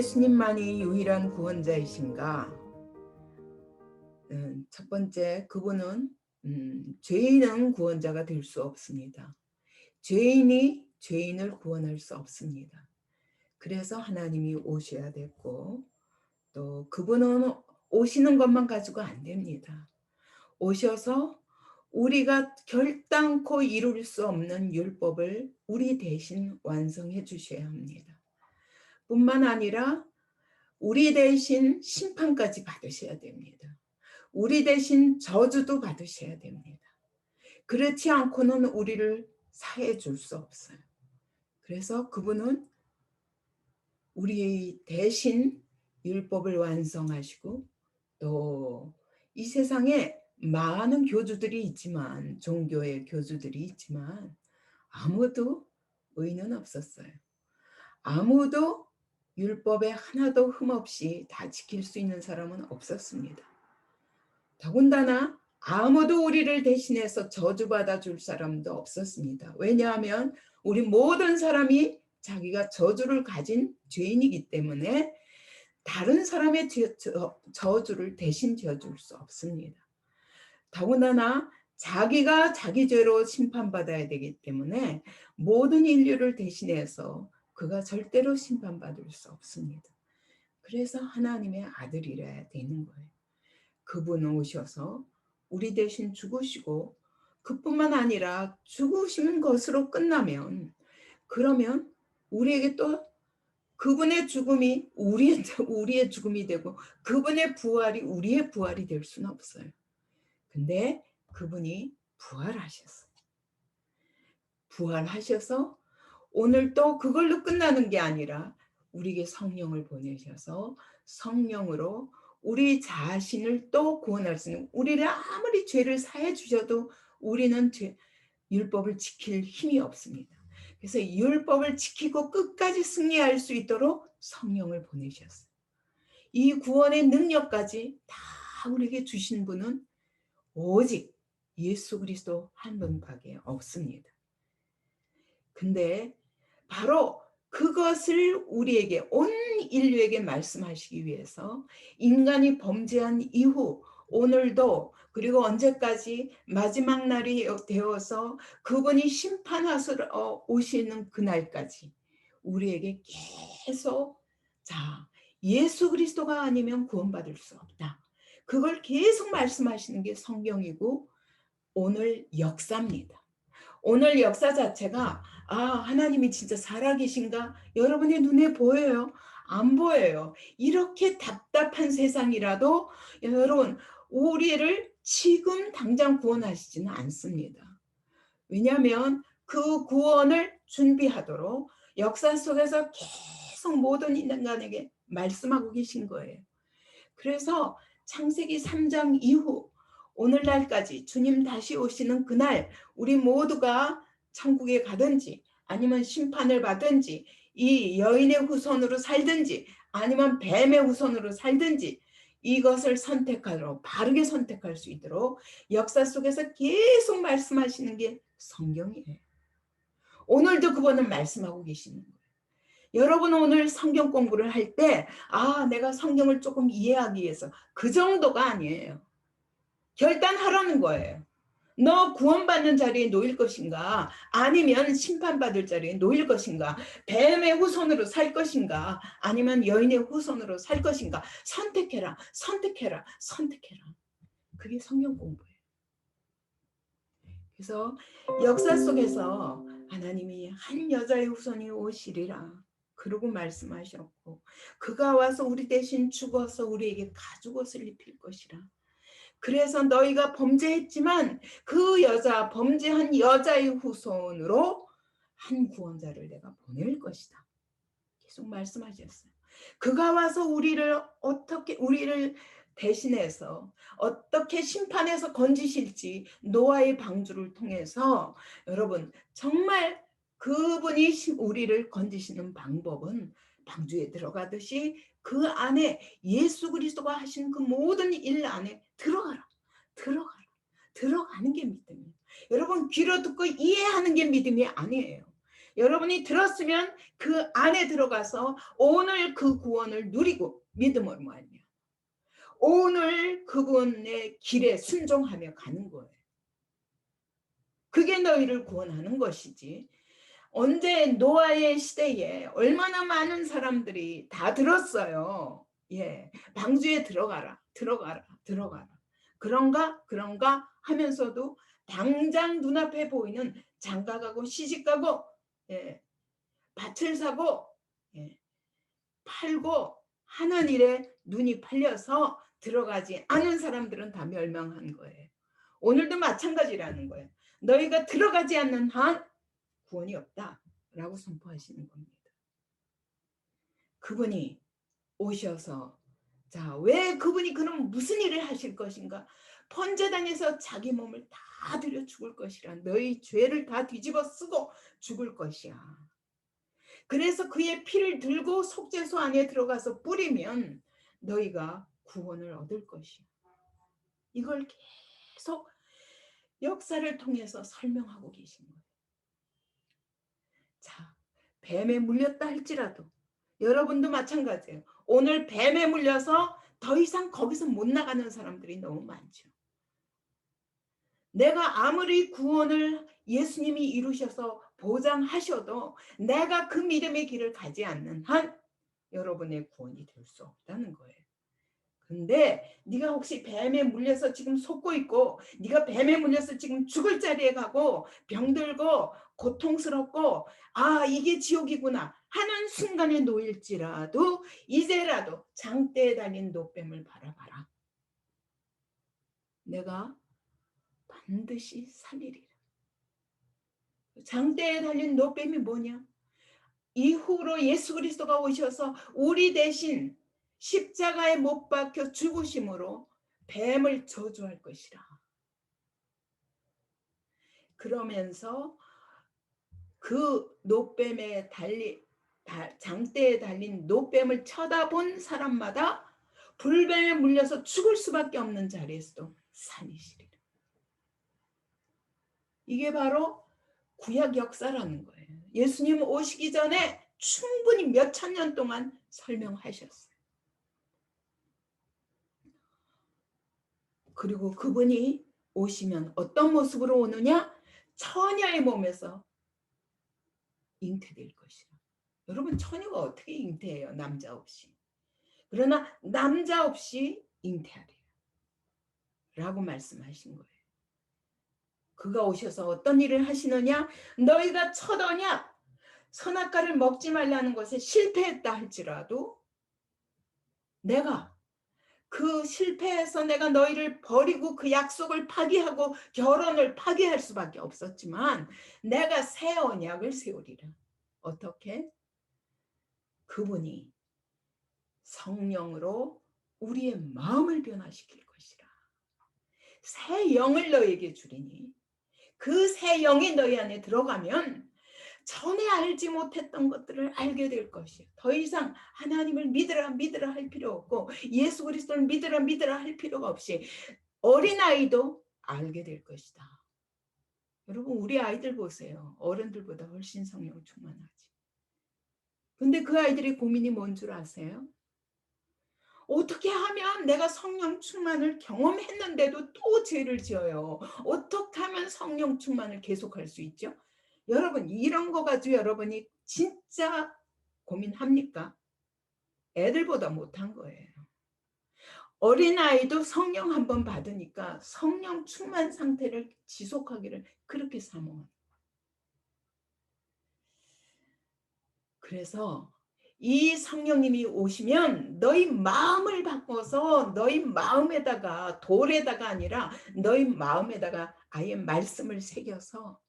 예수님만이 유일한 구원자이신가? 첫 번째, 그분은 죄인은 구원자가 될 수 없습니다. 죄인이 죄인을 구원할 수 없습니다. 그래서 하나님이 오셔야 됐고, 또 그분은 오시는 것만 가지고 안 됩니다. 오셔서 우리가 결단코 이룰 수 없는 율법을 우리 대신 완성해 주셔야 합니다. 뿐만 아니라 우리 대신 심판까지 받으셔야 됩니다. 우리 대신 저주도 받으셔야 됩니다. 그렇지 않고는 우리를 사해 줄 수 없어요. 그래서 그분은 우리 대신 율법을 완성하시고, 또 이 세상에 많은 교주들이 있지만, 종교의 교주들이 있지만 아무도 의는 없었어요. 아무도 율법에 하나도 흠없이 다 지킬 수 있는 사람은 없었습니다. 더군다나 아무도 우리를 대신해서 저주받아 줄 사람도 없었습니다. 왜냐하면 우리 모든 사람이 자기가 저주를 가진 죄인이기 때문에 다른 사람의 저주를 대신 지어줄 수 없습니다. 더군다나 자기가 자기 죄로 심판받아야 되기 때문에 모든 인류를 대신해서 그가 절대로 심판받을 수 없습니다. 그래서 하나님의 아들이라야 되는 거예요. 그분 오셔서 우리 대신 죽으시고, 그뿐만 아니라 죽으시는 것으로 끝나면, 그러면 우리에게 또 그분의 죽음이 우리의 죽음이 되고, 그분의 부활이 우리의 부활이 될 수는 없어요. 근데 그분이 부활하셨어요. 부활하셔서 오늘 또 그걸로 끝나는 게 아니라 우리에게 성령을 보내셔서 성령으로 우리 자신을 또 구원할 수 있는, 우리를 아무리 죄를 사해 주셔도 우리는 율법을 지킬 힘이 없습니다. 그래서 율법을 지키고 끝까지 승리할 수 있도록 성령을 보내셨어요. 이 구원의 능력까지 다 우리에게 주신 분은 오직 예수 그리스도 한 분밖에 없습니다. 근데 바로 그것을 우리에게, 온 인류에게 말씀하시기 위해서 인간이 범죄한 이후 오늘도, 그리고 언제까지 마지막 날이 되어서 그분이 심판하러 오시는 그날까지 우리에게 계속, 자, 예수 그리스도가 아니면 구원받을 수 없다. 그걸 계속 말씀하시는 게 성경이고 오늘 역사입니다. 오늘 역사 자체가, 하나님이 진짜 살아계신가? 여러분의 눈에 보여요? 안 보여요. 이렇게 답답한 세상이라도 여러분, 우리를 지금 당장 구원하시지는 않습니다. 왜냐하면 그 구원을 준비하도록 역사 속에서 계속 모든 인간에게 말씀하고 계신 거예요. 그래서 창세기 3장 이후 오늘날까지 주님 다시 오시는 그날, 우리 모두가 천국에 가든지 아니면 심판을 받든지, 이 여인의 후손으로 살든지 아니면 뱀의 후손으로 살든지, 이것을 선택하도록, 바르게 선택할 수 있도록 역사 속에서 계속 말씀하시는 게 성경이에요. 오늘도 그분은 말씀하고 계시는 거예요. 여러분 오늘 성경 공부를 할 때, 내가 성경을 조금 이해하기 위해서, 그 정도가 아니에요. 결단하라는 거예요. 너 구원받는 자리에 놓일 것인가? 아니면 심판받을 자리에 놓일 것인가? 뱀의 후손으로 살 것인가? 아니면 여인의 후손으로 살 것인가? 선택해라, 선택해라, 선택해라. 그게 성경 공부예요. 그래서 역사 속에서 하나님이 한 여자의 후손이 오시리라 그러고 말씀하셨고, 그가 와서 우리 대신 죽어서 우리에게 가죽옷을 입힐 것이라. 그래서 너희가 범죄했지만 그 여자, 범죄한 여자의 후손으로 한 구원자를 내가 보낼 것이다. 계속 말씀하셨어요. 그가 와서 우리를 대신해서 어떻게 심판해서 건지실지 노아의 방주를 통해서, 여러분 정말 그분이 우리를 건지시는 방법은 방주에 들어가듯이 그 안에 예수 그리스도가 하신 그 모든 일 안에 들어가는 게 믿음이에요. 여러분 귀로 듣고 이해하는 게 믿음이 아니에요. 여러분이 들었으면 그 안에 들어가서 오늘 그 구원을 누리고 믿음으로 말이야. 오늘 그분의 길에 순종하며 가는 거예요. 그게 너희를 구원하는 것이지. 언제 노아의 시대에 얼마나 많은 사람들이 다 들었어요. 예, 방주에 들어가라, 들어가라, 들어가라. 그런가 하면서도 당장 눈앞에 보이는 장가가고 시집가고, 예, 밭을 사고, 예, 팔고 하는 일에 눈이 팔려서 들어가지 않은 사람들은 다 멸망한 거예요. 오늘도 마찬가지라는 거예요. 너희가 들어가지 않는 한 구원이 없다라고 선포하시는 겁니다. 그분이 오셔서, 자, 왜 그분이 그럼 무슨 일을 하실 것인가? 번제당에서 자기 몸을 다 들여 죽을 것이라. 너희 죄를 다 뒤집어 쓰고 죽을 것이야. 그래서 그의 피를 들고 속죄소 안에 들어가서 뿌리면 너희가 구원을 얻을 것이야. 이걸 계속 역사를 통해서 설명하고 계신 거예요. 자, 뱀에 물렸다 할지라도 여러분도 마찬가지예요. 오늘 뱀에 물려서 더 이상 거기서 못 나가는 사람들이 너무 많죠. 내가 아무리 구원을 예수님이 이루셔서 보장하셔도 내가 그 믿음의 길을 가지 않는 한 여러분의 구원이 될 수 없다는 거예요. 근데 네가 혹시 뱀에 물려서 지금 속고 있고, 네가 뱀에 물려서 지금 죽을 자리에 가고 병들고 고통스럽고, 아, 이게 지옥이구나 하는 순간에 놓일지라도 이제라도 장대에 달린 노뱀을 바라봐라. 내가 반드시 살리리라. 장대에 달린 노뱀이 뭐냐? 이후로 예수 그리스도가 오셔서 우리 대신 십자가에 못 박혀 죽으심으로 뱀을 저주할 것이라. 그러면서 그 노뱀에 장대에 달린 노뱀을 쳐다본 사람마다 불뱀에 물려서 죽을 수밖에 없는 자리에서도 살리시리라. 이게 바로 구약 역사라는 거예요. 예수님 오시기 전에 충분히 몇 천 년 동안 설명하셨어요. 그리고 그분이 오시면 어떤 모습으로 오느냐? 처녀의 몸에서 잉태될 것이라. 여러분, 처녀가 어떻게 잉태해요? 남자 없이. 그러나 남자 없이 잉태하리라 라고 말씀하신 거예요. 그가 오셔서 어떤 일을 하시느냐? 너희가 첫 언약 선악과를 먹지 말라는 것에 실패했다 할지라도 내가 그 실패해서 내가 너희를 버리고 그 약속을 파기하고 결혼을 파기할 수밖에 없었지만 내가 새 언약을 세우리라. 어떻게? 그분이 성령으로 우리의 마음을 변화시킬 것이라. 새 영을 너에게 주리니 그 새 영이 너희 안에 들어가면 전에 알지 못했던 것들을 알게 될 것이에요. 더 이상 하나님을 믿으라 할 필요 없고 예수 그리스도를 믿으라 할 필요가 없이 어린아이도 알게 될 것이다. 여러분, 우리 아이들 보세요. 어른들보다 훨씬 성령 충만하지. 근데 그 아이들의 고민이 뭔 줄 아세요? 어떻게 하면 내가 성령 충만을 경험했는데도 또 죄를 지어요? 어떻게 하면 성령 충만을 계속할 수 있죠? 여러분, 이런 거 가지고 여러분이 진짜 고민합니까? 애들보다 못한 거예요. 어린아이도 성령 한번 받으니까 성령 충만 상태를 지속하기를 그렇게 사모합니다. 그래서 이 성령님이 오시면 너희 마음을 바꿔서 너희 마음에다가 돌에다가 아니라 너희 마음에다가 아예 말씀을 새겨서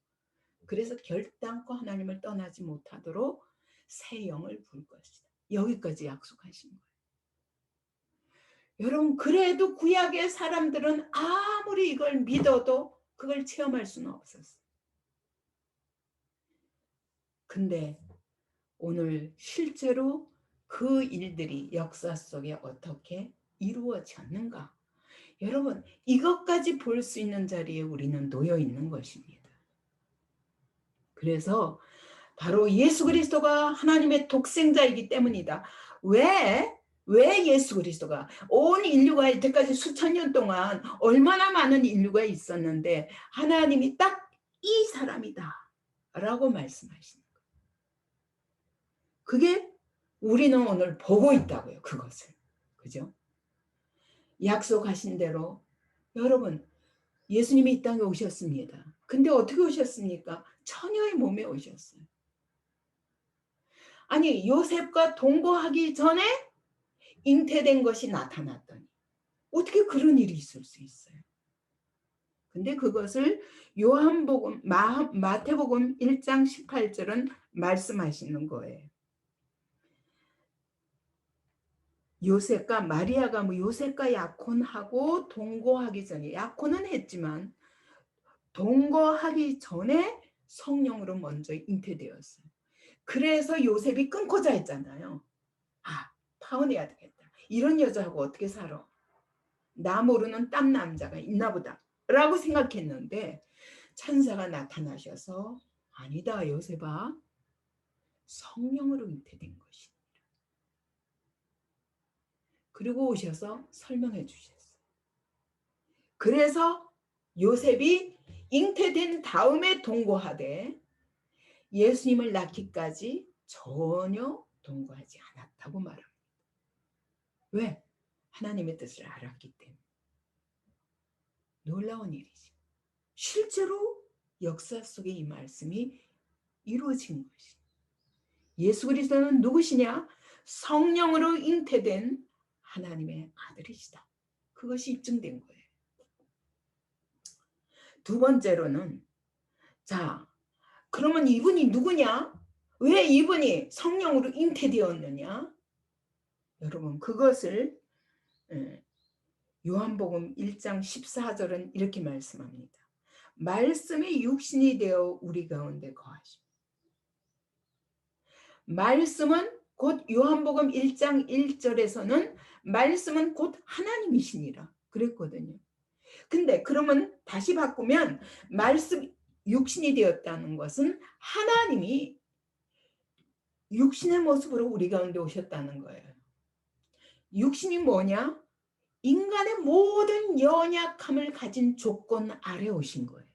그래서 결단코 하나님을 떠나지 못하도록 새 영을 부을 것이다. 여기까지 약속하신 거예요. 여러분, 그래도 구약의 사람들은 아무리 이걸 믿어도 그걸 체험할 수는 없었어요. 근데 오늘 실제로 그 일들이 역사 속에 어떻게 이루어졌는가? 여러분, 이것까지 볼 수 있는 자리에 우리는 놓여 있는 것입니다. 그래서 바로 예수 그리스도가 하나님의 독생자이기 때문이다. 왜? 왜 예수 그리스도가? 온 인류가 이때까지 수천 년 동안 얼마나 많은 인류가 있었는데 하나님이 딱 이 사람이다 라고 말씀하시는 거예요. 그게 우리는 오늘 보고 있다고요. 그것을. 그죠? 약속하신 대로 여러분, 예수님이 이 땅에 오셨습니다. 근데 어떻게 오셨습니까? 처녀의 몸에 오셨어요. 아니, 요셉과 동거하기 전에 잉태된 것이 나타났더니 어떻게 그런 일이 있을 수 있어요? 근데 그것을 요한복음, 마태복음 1장 18절은 말씀하시는 거예요. 요셉과 마리아가 요셉과 약혼하고 동거하기 전에, 약혼은 했지만 동거하기 전에 성령으로 먼저 잉태되었어요. 그래서 요셉이 끊고자 했잖아요. 아, 파혼해야 되겠다. 이런 여자하고 어떻게 살아? 나 모르는 딴 남자가 있나 보다 라고 생각했는데 천사가 나타나셔서 아니다 요셉아, 성령으로 잉태된 것이다. 그리고 오셔서 설명해 주셨어요. 그래서 요셉이 잉태된 다음에 동거하되 예수님을 낳기까지 전혀 동거하지 않았다고 말합니다. 왜? 하나님의 뜻을 알았기 때문에. 놀라운 일이지. 실제로 역사 속에 이 말씀이 이루어진 것이. 예수 그리스도는 누구시냐? 성령으로 잉태된 하나님의 아들이시다. 그것이 입증된 거예요. 두 번째로는 자, 그러면 이분이 누구냐? 왜 이분이 성령으로 잉태되었느냐? 여러분 그것을 요한복음 1장 14절은 이렇게 말씀합니다. 말씀이 육신이 되어 우리 가운데 거하시고 말씀은 곧 요한복음 1장 1절에서는 말씀은 곧 하나님이시니라 그랬거든요. 근데 그러면 다시 바꾸면 말씀 육신이 되었다는 것은 하나님이 육신의 모습으로 우리 가운데 오셨다는 거예요. 육신이 뭐냐? 인간의 모든 연약함을 가진 조건 아래 오신 거예요.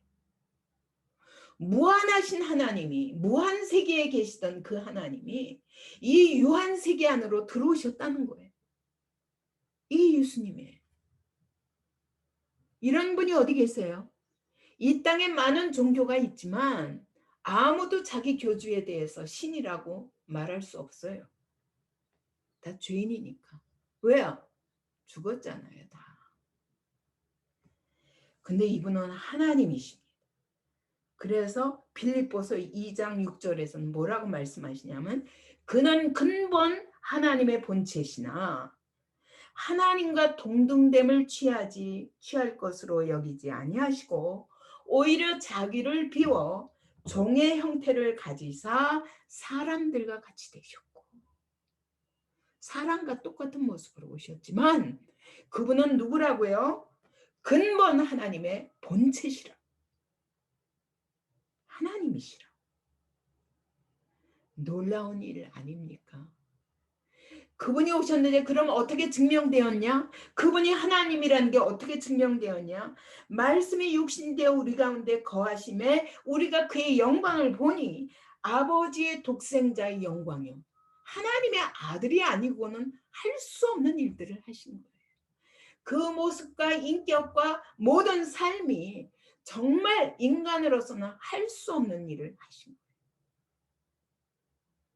무한하신 하나님이 무한 세계에 계시던 그 하나님이 이 유한 세계 안으로 들어오셨다는 거예요. 이게 예수님이에요. 이런 분이 어디 계세요? 이 땅에 많은 종교가 있지만 아무도 자기 교주에 대해서 신이라고 말할 수 없어요. 다 죄인이니까. 왜요? 죽었잖아요, 다. 근데 이분은 하나님이십니다. 그래서 빌립보서 2장 6절에서는 뭐라고 말씀하시냐면 그는 근본 하나님의 본체시나 하나님과 동등됨을 취할 것으로 여기지 아니하시고 오히려 자기를 비워 종의 형태를 가지사 사람들과 같이 되셨고 사람과 똑같은 모습으로 오셨지만 그분은 누구라고요? 근본 하나님의 본체시라. 하나님이시라. 놀라운 일 아닙니까? 그분이 오셨는데 그럼 어떻게 증명되었냐? 그분이 하나님이라는 게 어떻게 증명되었냐? 말씀이 육신되어 우리 가운데 거하심에 우리가 그의 영광을 보니 아버지의 독생자의 영광이요. 하나님의 아들이 아니고는 할 수 없는 일들을 하신 거예요. 그 모습과 인격과 모든 삶이 정말 인간으로서는 할 수 없는 일을 하신 거예요.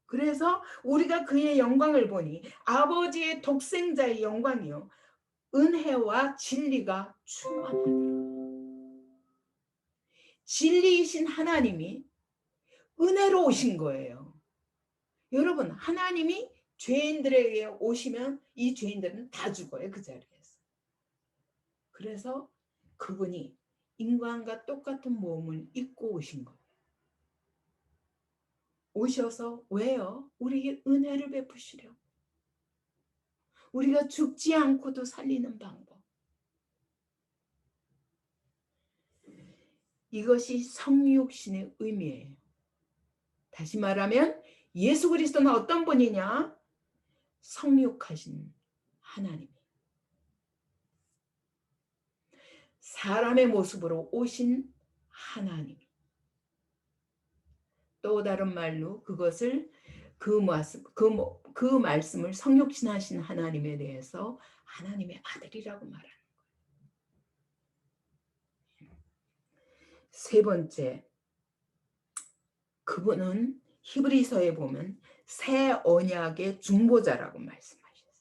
그래서 우리가 그의 영광을 보니 아버지의 독생자의 영광이요. 은혜와 진리가 충만하더라. 진리이신 하나님이 은혜로 오신 거예요. 여러분 하나님이 죄인들에게 오시면 이 죄인들은 다 죽어요. 그 자리에서. 그래서 그분이 인간과 똑같은 몸을 입고 오신 거예요. 오셔서 왜요? 우리에게 은혜를 베푸시려. 우리가 죽지 않고도 살리는 방법. 이것이 성육신의 의미예요. 다시 말하면 예수 그리스도는 어떤 분이냐? 성육하신 하나님. 사람의 모습으로 오신 하나님. 또 다른 말로 그것을 그 말씀을 성육신하신 하나님에 대해서 하나님의 아들이라고 말하는 거예요. 세 번째, 그분은 히브리서에 보면 새 언약의 중보자라고 말씀하셨어요.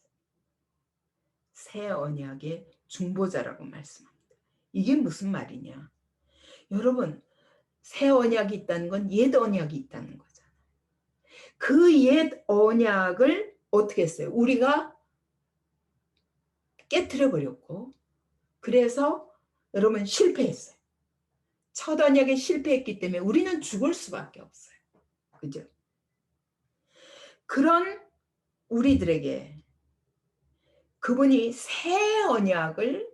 새 언약의 중보자라고 말씀합니다. 이게 무슨 말이냐? 여러분, 새 언약이 있다는 건 옛 언약이 있다는 거잖아요. 그 옛 언약을 어떻게 했어요? 우리가 깨트려 버렸고, 그래서 여러분 실패했어요. 첫 언약에 실패했기 때문에 우리는 죽을 수밖에 없어요. 그죠? 그런 우리들에게 그분이 새 언약을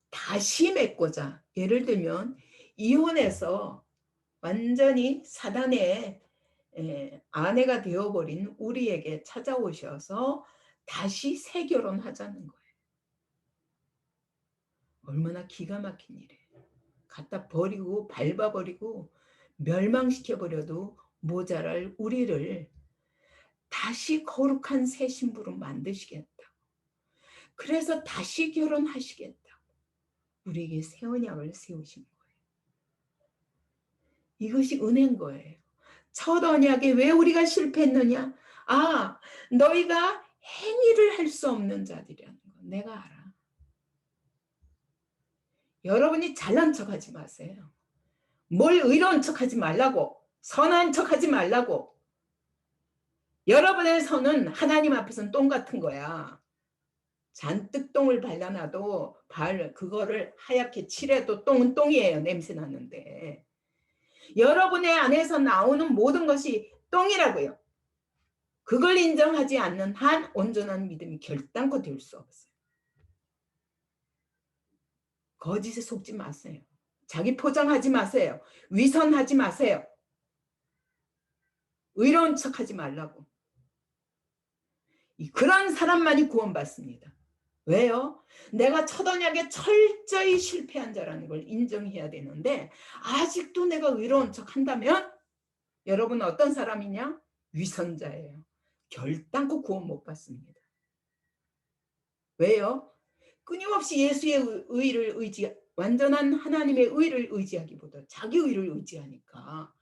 다시 맺고자, 예를 들면 이혼해서 완전히 사단의 아내가 되어버린 우리에게 찾아오셔서 다시 새 결혼하자는 거예요. 얼마나 기가 막힌 일이에요. 갖다 버리고 밟아버리고 멸망시켜버려도 모자랄 우리를 다시 거룩한 새 신부로 만드시겠다. 그래서 다시 결혼하시겠다. 우리에게 새 언약을 세우신 거예요. 이것이 은혜인 거예요. 첫 언약에 왜 우리가 실패했느냐? 아, 너희가 행위를 할 수 없는 자들이라는 거 내가 알아. 여러분이 잘난 척하지 마세요. 뭘 의로운 척하지 말라고, 선한 척하지 말라고. 여러분의 선은 하나님 앞에서는 똥 같은 거야. 잔뜩 똥을 발라놔도 그거를 하얗게 칠해도 똥은 똥이에요. 냄새 나는데. 여러분의 안에서 나오는 모든 것이 똥이라고요. 그걸 인정하지 않는 한 온전한 믿음이 결단코 될 수 없어요. 거짓에 속지 마세요. 자기 포장하지 마세요. 위선하지 마세요. 의로운 척하지 말라고. 그런 사람만이 구원받습니다. 왜요? 내가 첫 언약에 철저히 실패한 자라는 걸 인정해야 되는데 아직도 내가 의로운 척 한다면 여러분은 어떤 사람이냐? 위선자예요. 결단코 구원 못 받습니다. 왜요? 끊임없이 예수의 의를 완전한 하나님의 의를 의지하기보다 자기 의를 의지하니까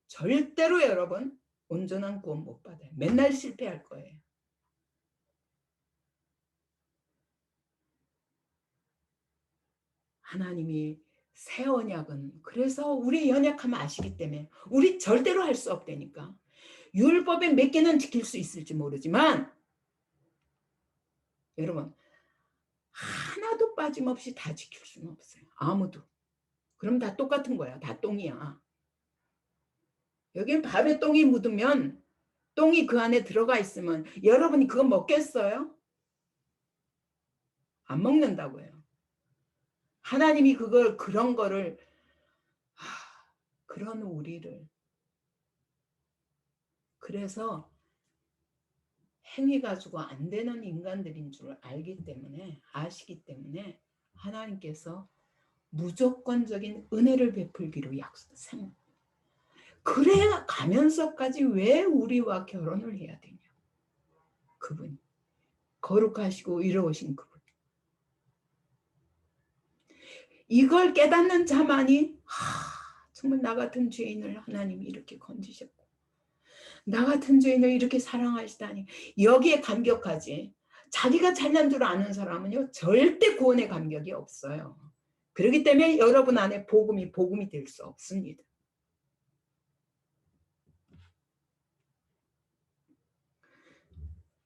절대로 여러분 온전한 구원 못 받아요. 맨날 실패할 거예요. 하나님이 새 언약은 그래서 우리의 연약함을 아시기 때문에 우리 절대로 할 수 없다니까. 율법에 몇 개는 지킬 수 있을지 모르지만 여러분 하나도 빠짐없이 다 지킬 수는 없어요. 아무도. 그럼 다 똑같은 거야. 다 똥이야. 여긴 밥에 똥이 묻으면 똥이 그 안에 들어가 있으면 여러분이 그거 먹겠어요? 안 먹는다고요. 하나님이 그런 거를 그런 우리를 그래서 행위 가지고 안 되는 인간들인 줄 아시기 때문에 하나님께서 무조건적인 은혜를 베풀기로 약속했어요. 그래 가면서까지 왜 우리와 결혼을 해야 되냐? 그분 거룩하시고 이로우신 그분. 이걸 깨닫는 자만이 정말 나 같은 죄인을 하나님이 이렇게 건지셨고 나 같은 죄인을 이렇게 사랑하시다니 여기에 감격하지. 자기가 잘난 줄 아는 사람은요 절대 구원의 감격이 없어요. 그렇기 때문에 여러분 안에 복음이 될 수 없습니다.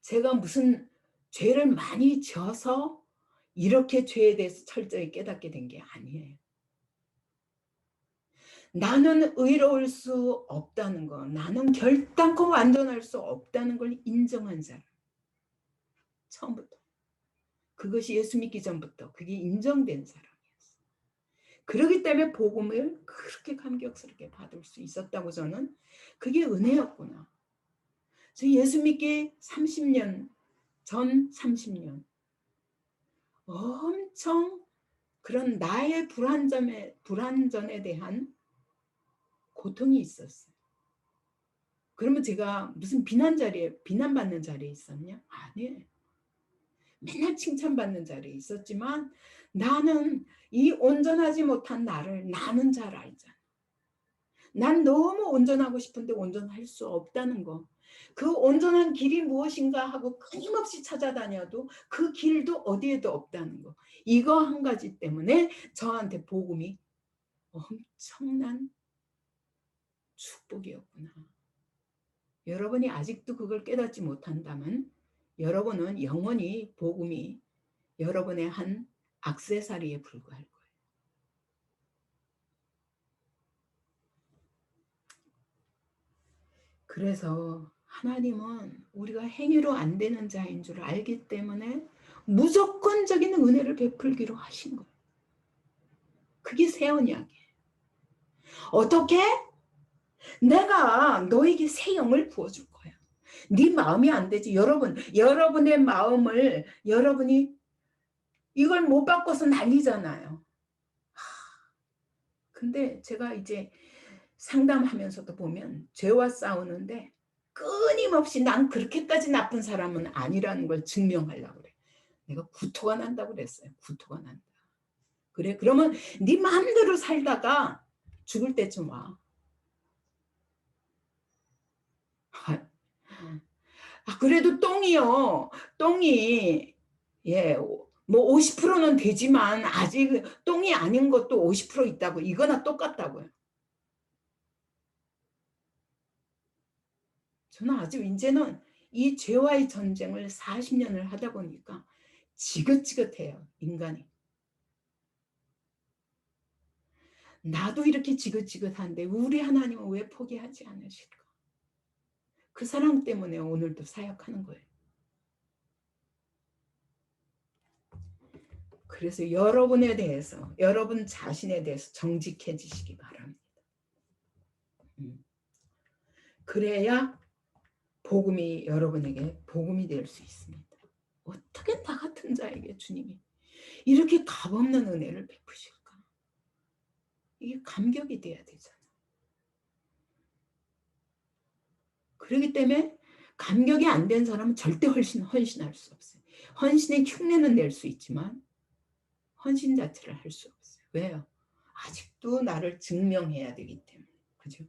제가 무슨 죄를 많이 져서 이렇게 죄에 대해서 철저히 깨닫게 된 게 아니에요. 나는 의로울 수 없다는 거, 나는 결단코 완전할 수 없다는 걸 인정한 사람. 처음부터. 그것이 예수 믿기 전부터 그게 인정된 사람이었어. 그렇기 때문에 복음을 그렇게 감격스럽게 받을 수 있었다고 저는 그게 은혜였구나. 저 예수 믿기 30년 전 30년 엄청 그런 나의 불완전에 대한 고통이 있었어요. 그러면 제가 무슨 비난받는 자리에 있었냐? 아니에요. 맨날 칭찬받는 자리에 있었지만 나는 이 온전하지 못한 나는 잘 알잖아. 난 너무 온전하고 싶은데 온전할 수 없다는 거. 그 온전한 길이 무엇인가 하고 끊임없이 찾아다녀도 그 길도 어디에도 없다는 거. 이거 한 가지 때문에 저한테 복음이 엄청난 축복이었구나. 여러분이 아직도 그걸 깨닫지 못한다면 여러분은 영원히 복음이 여러분의 한 액세서리에 불과할 거예요. 그래서 하나님은 우리가 행위로 안 되는 자인 줄 알기 때문에 무조건적인 은혜를 베풀기로 하신 거예요. 그게 새 언약이에요. 어떻게? 내가 너에게 새 영을 부어줄 거야. 네 마음이 안 되지. 여러분의 마음을 여러분이 이걸 못 바꿔서 난리잖아요. 근데 제가 이제 상담하면서도 보면 죄와 싸우는데 끊임없이 난 그렇게까지 나쁜 사람은 아니라는 걸 증명하려고 그래. 내가 구토가 난다고 그랬어요. 구토가 난다. 그래? 그러면 네 마음대로 살다가 죽을 때쯤 와. 그래도 똥이 예, 뭐 50%는 되지만 아직 똥이 아닌 것도 50% 있다고. 이거나 똑같다고요. 저는 아직 이제는 이 죄와의 전쟁을 40년을 하다 보니까 지긋지긋해요. 인간이. 나도 이렇게 지긋지긋한데 우리 하나님은 왜 포기하지 않으실까? 그 사랑 때문에 오늘도 사역하는 거예요. 그래서 여러분 자신에 대해서 정직해지시기 바랍니다. 그래야 복음이 여러분에게 복음이 될 수 있습니다. 어떻게 나 같은 자에게 주님이 이렇게 값없는 은혜를 베푸실까? 이게 감격이 돼야 되잖아. 그렇기 때문에 감격이 안 된 사람은 절대 헌신할 수 없어요. 헌신의 흉내는 낼 수 있지만 헌신 자체를 할 수 없어요. 왜요? 아직도 나를 증명해야 되기 때문에. 그죠?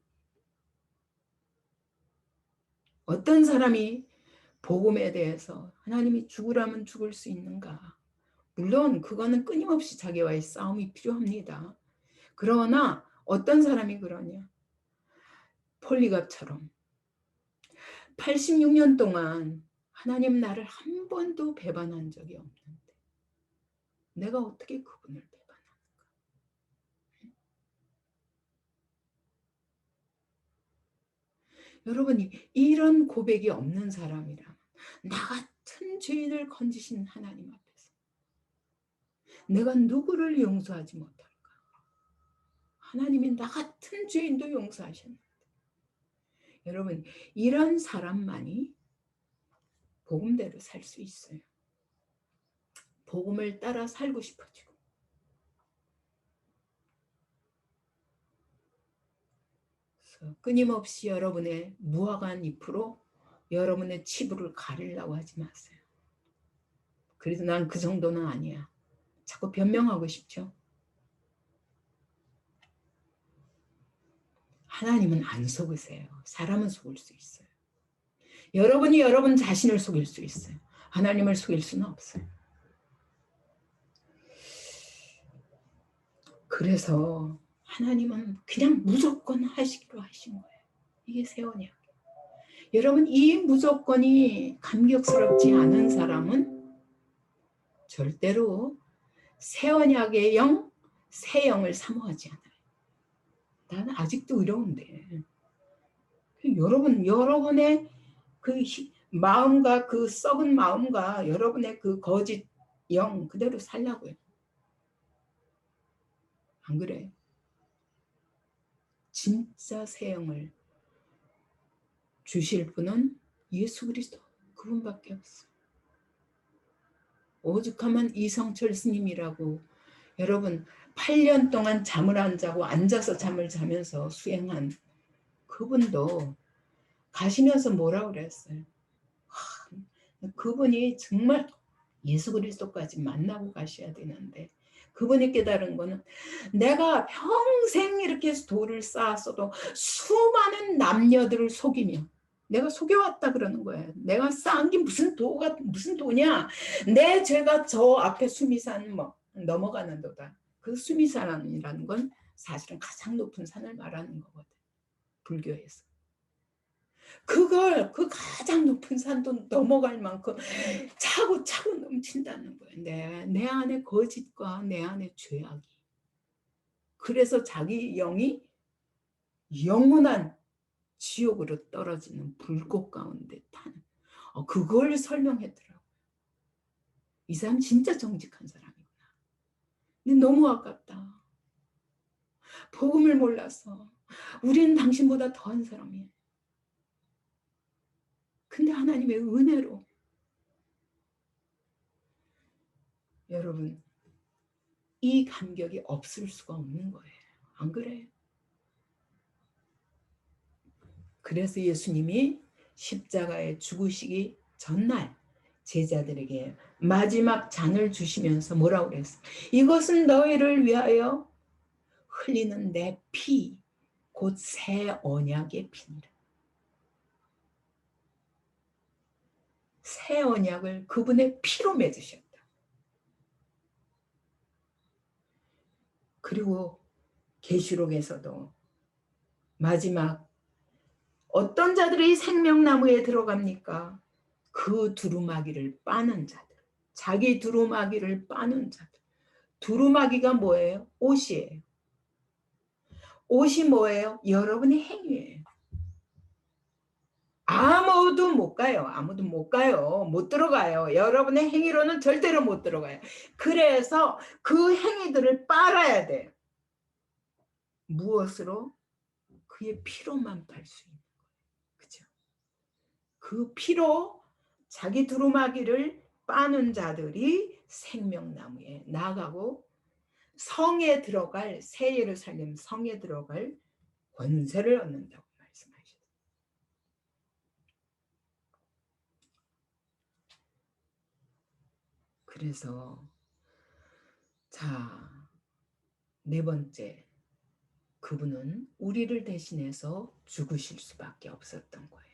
어떤 사람이 복음에 대해서 하나님이 죽으라면 죽을 수 있는가? 물론 그거는 끊임없이 자기와의 싸움이 필요합니다. 그러나 어떤 사람이 그러냐? 폴리갑처럼 86년 동안 하나님 나를 한 번도 배반한 적이 없는데 내가 어떻게 그분을 배반할까? 여러분이 이런 고백이 없는 사람이라면 나 같은 죄인을 건지신 하나님 앞에서 내가 누구를 용서하지 못할까? 하나님이 나 같은 죄인도 용서하셨는데 여러분 이런 사람만이 복음대로 살 수 있어요. 복음을 따라 살고 싶어지고 끊임없이 여러분의 무화과 잎으로 여러분의 치부를 가리려고 하지 마세요. 그래도 난 그 정도는 아니야. 자꾸 변명하고 싶죠. 하나님은 안 속으세요. 사람은 속을 수 있어요. 여러분이 여러분 자신을 속일 수 있어요. 하나님을 속일 수는 없어요. 그래서 하나님은 그냥 무조건 하시기로 하신 거예요. 이게 새 언약. 여러분 이 무조건이 감격스럽지 않은 사람은 절대로 새 언약의 영, 새 영을 사모하지 않아요. 나는 아직도 어려운데 여러분의 그 마음과 그 썩은 마음과 여러분의 그 거짓 영 그대로 살라고요. 안 그래? 진짜 새 영을 주실 분은 예수 그리스도, 그분밖에 없어. 오죽하면 이성철 스님이라고, 여러분 8년 동안 잠을 안 자고 앉아서 잠을 자면서 수행한 그분도 가시면서 뭐라고 그랬어요? 그분이 정말 예수 그리스도까지 만나고 가셔야 되는데, 그분이 깨달은 거는 내가 평생 이렇게 도를 쌓았어도 수많은 남녀들을 속이며, 내가 속여왔다 그러는 거예요. 내가 쌓은 게 무슨 도냐? 내 죄가 저 앞에 수미산 뭐 넘어가는 도다. 그 수미산이라는 건 사실은 가장 높은 산을 말하는 거거든, 불교에서. 그걸 그 가장 높은 산도 넘어갈 만큼 차고 넘친다는 거예요. 내 안에 거짓과 내 안에 죄악이. 그래서 자기 영이 영원한 지옥으로 떨어지는 불꽃 가운데 타는. 그걸 설명했더라고요. 이 사람 진짜 정직한 사람이구나. 근데 너무 아깝다. 복음을 몰라서. 우리는 당신보다 더한 사람이에요. 근데 하나님의 은혜로. 여러분, 이 감격이 없을 수가 없는 거예요. 안 그래요? 그래서 예수님이 십자가에 죽으시기 전날 제자들에게 마지막 잔을 주시면서 뭐라고 그랬어요? 이것은 너희를 위하여 흘리는 내 피, 곧 새 언약의 피니라. 새 언약을 그분의 피로 맺으셨다. 그리고 계시록에서도 마지막 어떤 자들이 생명나무에 들어갑니까? 그 두루마기를 빠는 자들. 자기 두루마기를 빠는 자들. 두루마기가 뭐예요? 옷이에요. 옷이 뭐예요? 여러분의 행위예요. 아무도 못 가요. 아무도 못 가요. 못 들어가요. 여러분의 행위로는 절대로 못 들어가요. 그래서 그 행위들을 빨아야 돼요. 무엇으로? 그의 피로만 빨 수 있는 거예요. 그죠? 그 피로 자기 두루마기를 빠는 자들이 생명나무에 나가고 성에 들어갈, 새 예루살렘 성에 들어갈 권세를 얻는다고 말씀하셨어요. 그래서 자, 네 번째, 그분은 우리를 대신해서 죽으실 수밖에 없었던 거예요.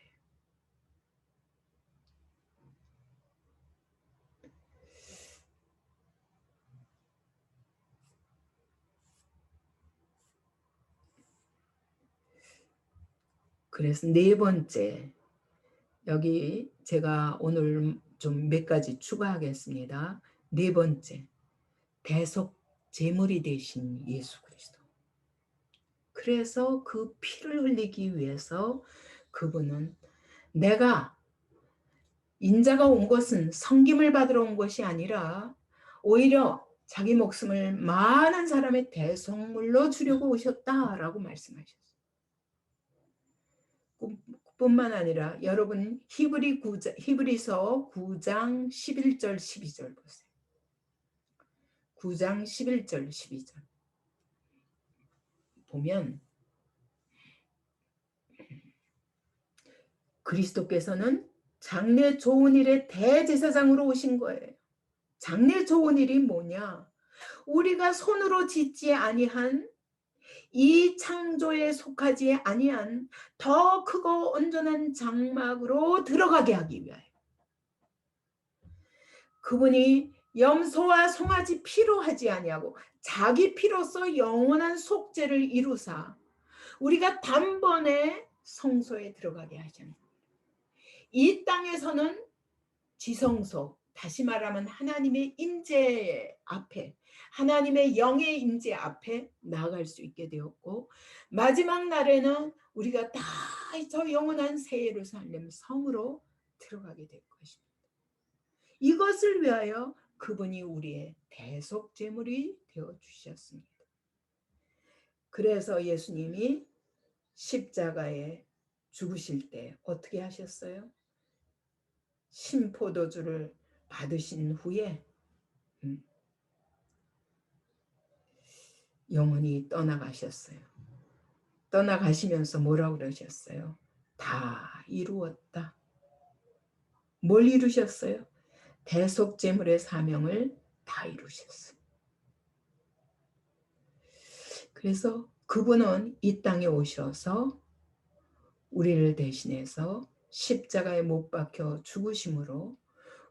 그래서 네 번째, 여기 제가 오늘 좀 몇 가지 추가하겠습니다. 네 번째, 대속 제물이 되신 예수 그리스도. 그래서 그 피를 흘리기 위해서 그분은 내가 인자가 온 것은 섬김을 받으러 온 것이 아니라 오히려 자기 목숨을 많은 사람의 대속물로 주려고 오셨다라고 말씀하셨어요. 뿐만 아니라 여러분 히브리서 9장 11절 12절 보세요. 9장 11절 12절 보면 그리스도께서는 장래 좋은 일의 대제사장으로 오신 거예요. 장래 좋은 일이 뭐냐? 우리가 손으로 짓지 아니한 이 창조에 속하지 아니한 더 크고 온전한 장막으로 들어가게 하기 위하여 그분이 염소와 송아지 피로 하지 아니하고 자기 피로서 영원한 속죄를 이루사 우리가 단번에 성소에 들어가게 하셨습니다. 이 땅에서는 지성소, 다시 말하면 하나님의 임재 앞에, 하나님의 영의 임재 앞에 나아갈 수 있게 되었고, 마지막 날에는 우리가 다 저 영원한 새 예루살렘 성으로 들어가게 될 것입니다. 이것을 위하여 그분이 우리의 대속 제물이 되어 주셨습니다. 그래서 예수님이 십자가에 죽으실 때 어떻게 하셨어요? 신포도주를 받으신 후에 영원히 떠나가셨어요. 떠나가시면서 뭐라고 그러셨어요? 다 이루었다. 뭘 이루셨어요? 대속제물의 사명을 다 이루셨어요. 그래서 그분은 이 땅에 오셔서 우리를 대신해서 십자가에 못 박혀 죽으심으로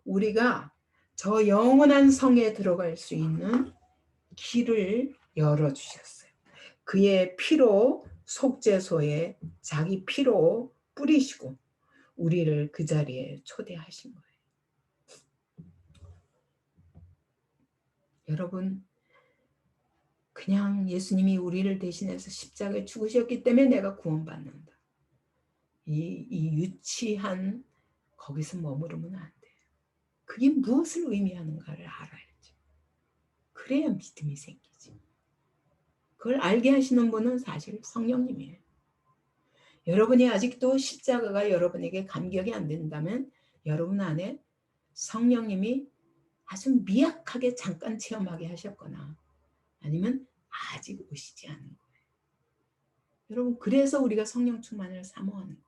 우리가 저 영원한 성에 들어갈 수 있는 길을 열어주셨어요. 그의 피로 속죄소에 자기 피로 뿌리시고 우리를 그 자리에 초대하신 거예요. 여러분, 그냥 예수님이 우리를 대신해서 십자가에 죽으셨기 때문에 내가 구원받는다. 이 유치한 거기서 머무르면 안 돼요. 그게 무엇을 의미하는가를 알아야죠. 그래야 믿음이 생기지. 그걸 알게 하시는 분은 사실 성령님이에요. 여러분이 아직도 십자가가 여러분에게 감격이 안 된다면 여러분 안에 성령님이 아주 미약하게 잠깐 체험하게 하셨거나 아니면 아직 오시지 않은 거예요. 여러분, 그래서 우리가 성령 충만을 사모하는 거예요.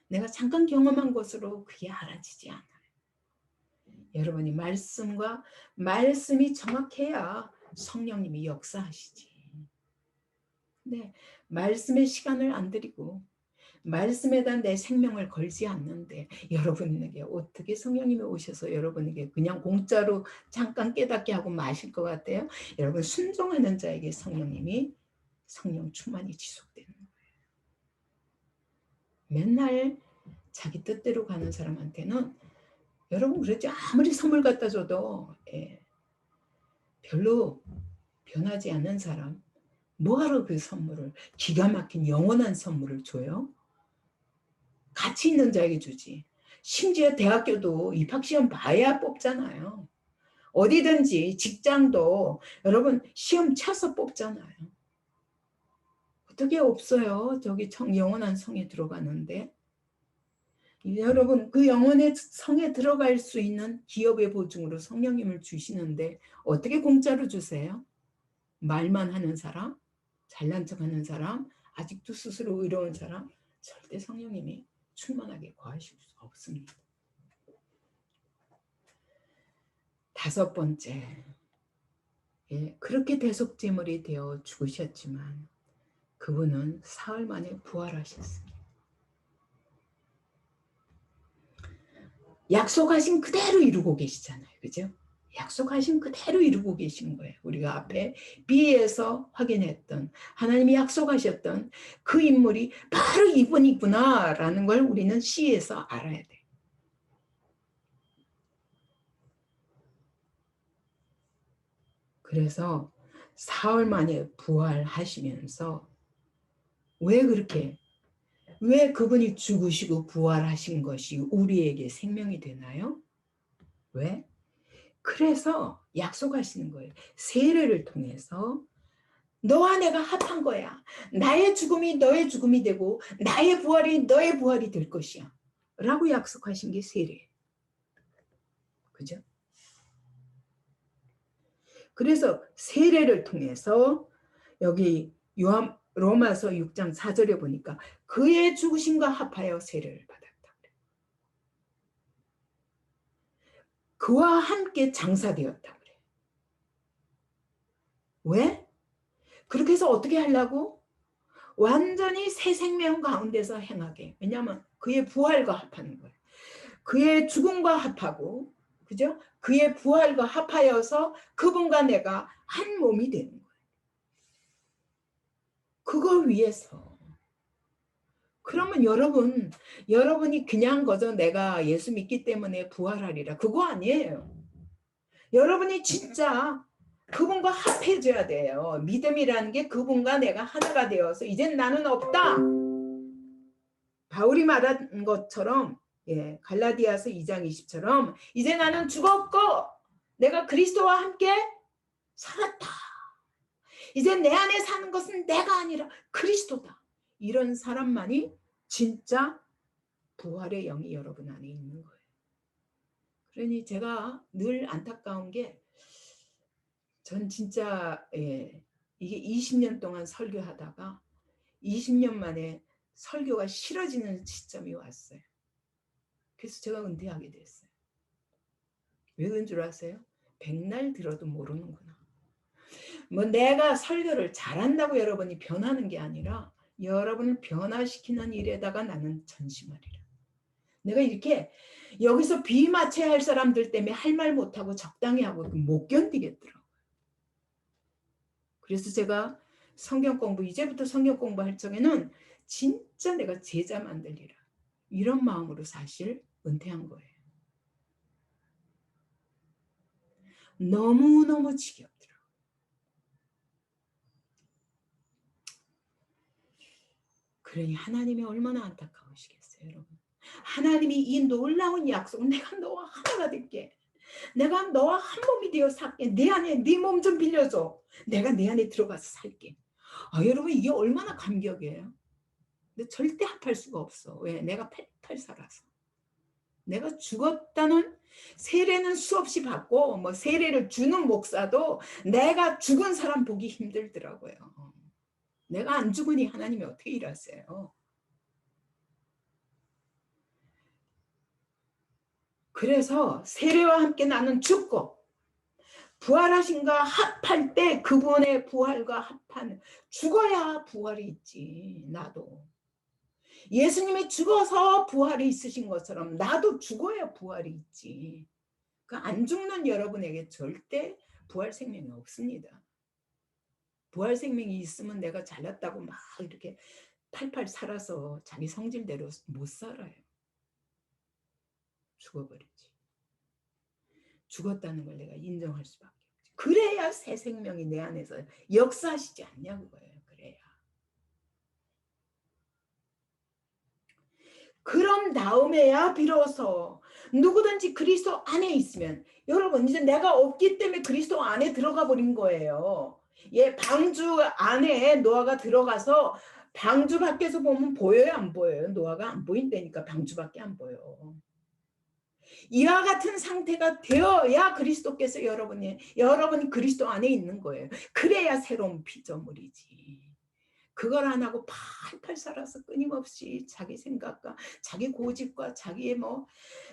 내가 잠깐 경험한 것으로 그게 알아지지 않아요. 여러분이 말씀이 정확해야 성령님이 역사하시지. 근데 말씀의 시간을 안 드리고 말씀에다 내 생명을 걸지 않는데 여러분에게 어떻게 성령님이 오셔서 여러분에게 그냥 공짜로 잠깐 깨닫게 하고 마실 것 같아요? 여러분, 순종하는 자에게 성령님이 성령 충만이 지속되는 거예요. 맨날 자기 뜻대로 가는 사람한테는 여러분 그렇죠. 아무리 선물 갖다 줘도 별로 변하지 않는 사람, 뭐하러 그 선물을, 기가 막힌 영원한 선물을 줘요? 가치 있는 자에게 주지. 심지어 대학교도 입학시험 봐야 뽑잖아요. 어디든지 직장도 여러분 시험 쳐서 뽑잖아요. 어떻게 없어요? 저기 영원한 성에 들어가는데. 여러분, 그 영혼의 성에 들어갈 수 있는 기업의 보증으로 성령님을 주시는데 어떻게 공짜로 주세요? 말만 하는 사람, 잘난 척하는 사람, 아직도 스스로 의로운 사람, 절대 성령님이 충만하게 거하실 수 없습니다. 다섯 번째, 그렇게 대속제물이 되어 죽으셨지만 그분은 사흘 만에 부활하셨습니다. 약속하신 그대로 이루고 계시잖아요. 그죠? 약속하신 그대로 이루고 계신 거예요. 우리가 앞에 B에서 확인했던 하나님이 약속하셨던 그 인물이 바로 이분이구나 라는 걸 우리는 C에서 알아야 돼요. 그래서 사흘 만에 부활하시면서 왜 그분이 죽으시고 부활하신 것이 우리에게 생명이 되나요? 왜? 그래서 약속하시는 거예요. 세례를 통해서 너와 내가 합한 거야. 나의 죽음이 너의 죽음이 되고 나의 부활이 너의 부활이 될 것이야. 라고 약속하신 게 세례. 그죠? 그래서 세례를 통해서 여기 로마서 6장 4절에 보니까 그의 죽으심과 합하여 세례를 받았다. 그와 함께 장사되었다. 그래. 왜? 그렇게 해서 어떻게 하려고? 완전히 새 생명 가운데서 행하게. 왜냐하면 그의 부활과 합하는 거예요. 그의 죽음과 합하고, 그죠? 그의 부활과 합하여서 그분과 내가 한 몸이 되는 거예요. 그걸 위해서. 그러면 여러분이 그냥 거저 내가 예수 믿기 때문에 부활하리라. 그거 아니에요. 여러분이 진짜 그분과 합해져야 돼요. 믿음이라는 게 그분과 내가 하나가 되어서 이젠 나는 없다. 바울이 말한 것처럼 갈라디아서 2장 20처럼 이제 나는 죽었고 내가 그리스도와 함께 살았다. 이제 내 안에 사는 것은 내가 아니라 그리스도다. 이런 사람만이 진짜 부활의 영이 여러분 안에 있는 거예요. 그러니 제가 늘 안타까운 게, 전 진짜 이게 20년 동안 설교하다가 20년 만에 설교가 싫어지는 시점이 왔어요. 그래서 제가 은퇴하게 됐어요. 왜 그런 줄 아세요? 백날 들어도 모르는구나. 뭐 내가 설교를 잘한다고 여러분이 변하는 게 아니라 여러분을 변화시키는 일에다가 나는 전심하리라. 내가 이렇게 여기서 비마쳐야 할 사람들 때문에 할 말 못하고 적당히 하고 못 견디겠더라고요. 그래서 제가 성경 공부, 이제부터 성경 공부할 적에는 진짜 내가 제자 만들리라, 이런 마음으로 사실 은퇴한 거예요. 너무너무 지겹더라고요. 그러니 하나님이 얼마나 안타까우시겠어요, 여러분. 하나님이 이 놀라운 약속, 내가 너와 하나가 될게, 내가 너와 한 몸이 되어 살게, 내 안에 네 몸 좀 빌려줘, 내가 내 안에 들어가서 살게. 여러분, 이게 얼마나 감격이에요. 근데 절대 합할 수가 없어. 왜? 내가 88 살아서. 내가 죽었다는 세례는 수없이 받고 뭐 세례를 주는 목사도 내가 죽은 사람 보기 힘들더라고요. 내가 안 죽으니 하나님이 어떻게 일하세요? 그래서 세례와 함께 나는 죽고 부활하신가 합할 때 그분의 부활과 합하는, 죽어야 부활이 있지. 나도 예수님이 죽어서 부활이 있으신 것처럼 나도 죽어야 부활이 있지. 그 안 죽는 여러분에게 절대 부활 생명이 없습니다. 부활 생명이 있으면 내가 잘났다고 막 이렇게 팔팔 살아서 자기 성질대로 못 살아요. 죽어버리지. 죽었다는 걸 내가 인정할 수밖에 없지. 그래야 새 생명이 내 안에서 역사하시지 않냐 그거예요. 그래야. 그럼 다음에야 비로소 누구든지 그리스도 안에 있으면, 여러분 이제 내가 없기 때문에 그리스도 안에 들어가 버린 거예요. 방주 안에 노아가 들어가서 방주 밖에서 보면 보여요, 안 보여요? 노아가 안 보인다니까. 방주밖에 안 보여. 이와 같은 상태가 되어야 그리스도께서 여러분이 그리스도 안에 있는 거예요. 그래야 새로운 피조물이지. 그걸 안 하고 팔팔 살아서 끊임없이 자기 생각과 자기 고집과 자기의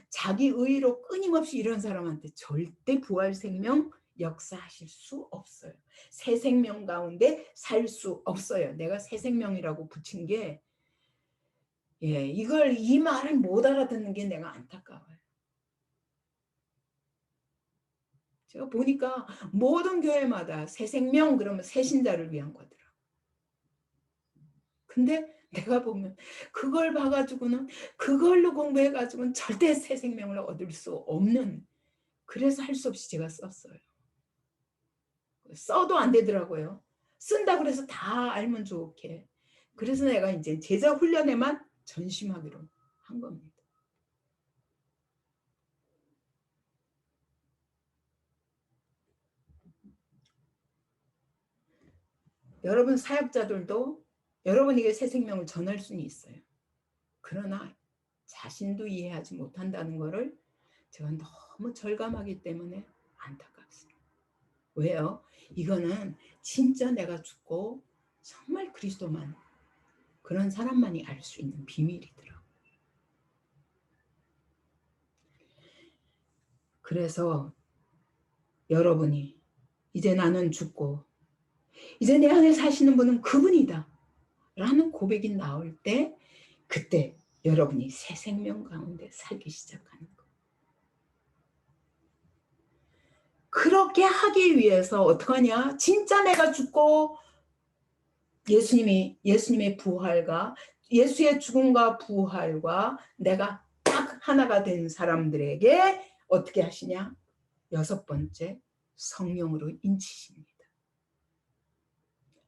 자기 의로 끊임없이 이런 사람한테 절대 부활 생명 역사하실 수 없어요. 새 생명 가운데 살 수 없어요. 내가 새 생명이라고 붙인 게, 이걸 이 말을 못 알아듣는 게 내가 안타까워요. 제가 보니까 모든 교회마다 새 생명 그러면 새 신자를 위한 거더라. 근데 내가 보면 그걸 봐가지고는, 그걸로 공부해가지고는 절대 새 생명을 얻을 수 없는, 그래서 할 수 없이 제가 썼어요. 써도 안 되더라고요. 쓴다 그래서 다 알면 좋게. 그래서 내가 이제 제자 훈련에만 전심하기로 한 겁니다. 여러분 사역자들도 여러분에게 새 생명을 전할 수는 있어요. 그러나 자신도 이해하지 못한다는 것을 제가 너무 절감하기 때문에 안타깝습니다. 왜요? 이거는 진짜 내가 죽고 정말 그리스도만, 그런 사람만이 알 수 있는 비밀이더라고요. 그래서 여러분이 이제 나는 죽고 이제 내 안에 사시는 분은 그분이다 라는 고백이 나올 때, 그때 여러분이 새 생명 가운데 살기 시작하는 거예요. 그렇게 하기 위해서 어떻게 하냐? 진짜 내가 죽고 예수님의 부활과 예수의 죽음과 부활과 내가 딱 하나가 된 사람들에게 어떻게 하시냐? 6번째, 성령으로 인치십니다.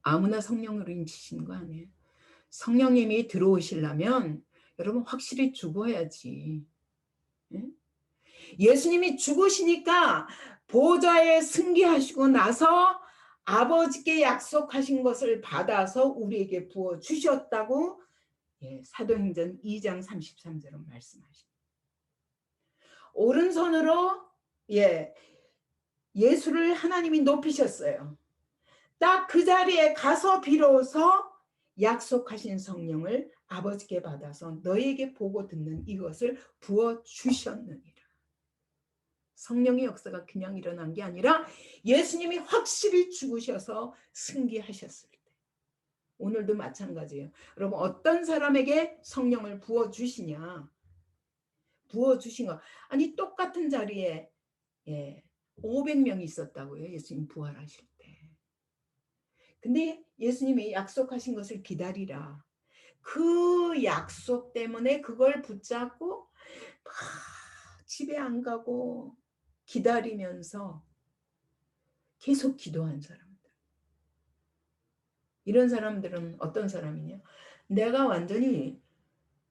아무나 성령으로 인치시는 거 아니에요. 성령님이 들어오시려면 여러분 확실히 죽어야지. 예수님이 죽으시니까 보좌에 승계하시고 나서 아버지께 약속하신 것을 받아서 우리에게 부어 주셨다고 사도행전 2장 33절은 말씀하십니다. 오른손으로 예수를 하나님이 높이셨어요. 딱 그 자리에 가서 비로소 약속하신 성령을 아버지께 받아서 너에게 보고 듣는 이것을 부어 주셨느니라. 성령의 역사가 그냥 일어난 게 아니라 예수님이 확실히 죽으셔서 승리하셨을 때. 오늘도 마찬가지예요. 여러분, 어떤 사람에게 성령을 부어 주시냐? 부어 주신 거. 아니, 똑같은 자리에 500명이 있었다고요. 예수님 부활하실 때. 근데 예수님이 약속하신 것을 기다리라. 그 약속 때문에 그걸 붙잡고 집에 안 가고 기다리면서 계속 기도한 사람들. 이런 사람들은 어떤 사람이냐? 내가 완전히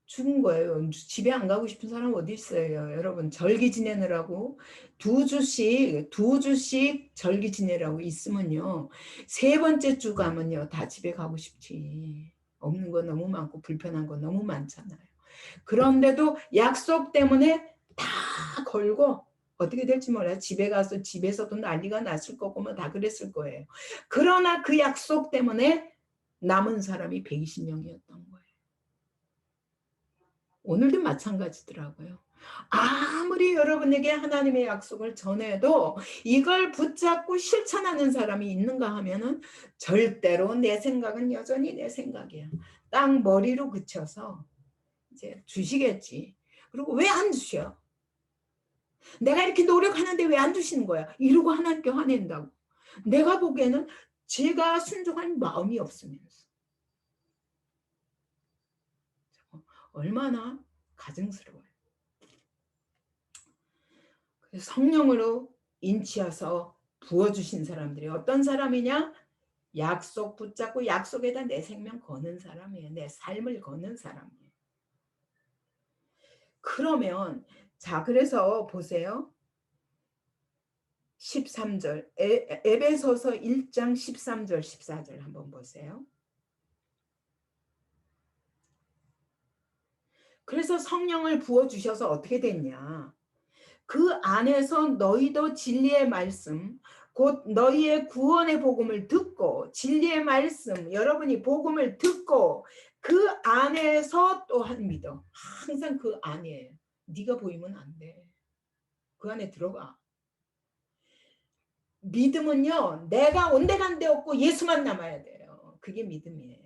죽은 거예요. 집에 안 가고 싶은 사람 어디 있어요? 여러분, 절기 지내느라고 두 주씩 절기 지내라고 있으면요. 세 번째 주 가면요. 다 집에 가고 싶지. 없는 거 너무 많고 불편한 거 너무 많잖아요. 그런데도 약속 때문에 다 걸고 어떻게 될지 몰라요. 집에 가서 집에서도 난리가 났을 거고 뭐 다 그랬을 거예요. 그러나 그 약속 때문에 남은 사람이 120명이었던 거예요. 오늘도 마찬가지더라고요. 아무리 여러분에게 하나님의 약속을 전해도 이걸 붙잡고 실천하는 사람이 있는가 하면은 절대로 내 생각은 여전히 내 생각이야. 딱 머리로 그쳐서 이제 주시겠지. 그리고 왜 안 주셔? 내가 이렇게 노력하는데 왜 안 주시는 거야? 이러고 하나님께 화낸다고. 내가 보기에는 제가 순종할 마음이 없으면서. 얼마나 가증스러워요. 성령으로 인치어서 부어주신 사람들이 어떤 사람이냐? 약속 붙잡고 약속에다 내 생명 거는 사람이에요. 내 삶을 거는 사람이에요. 그러면 그래서 보세요. 13절 에베소서 1장 13절 14절 한번 보세요. 그래서 성령을 부어주셔서 어떻게 됐냐? 그 안에서 너희도 진리의 말씀 곧 너희의 구원의 복음을 듣고 진리의 말씀 여러분이 복음을 듣고 그 안에서 또한 믿어. 항상 그 안에 네가 보이면 안 돼. 그 안에 들어가. 믿음은요. 내가 온데간데 없고 예수만 남아야 돼요. 그게 믿음이에요.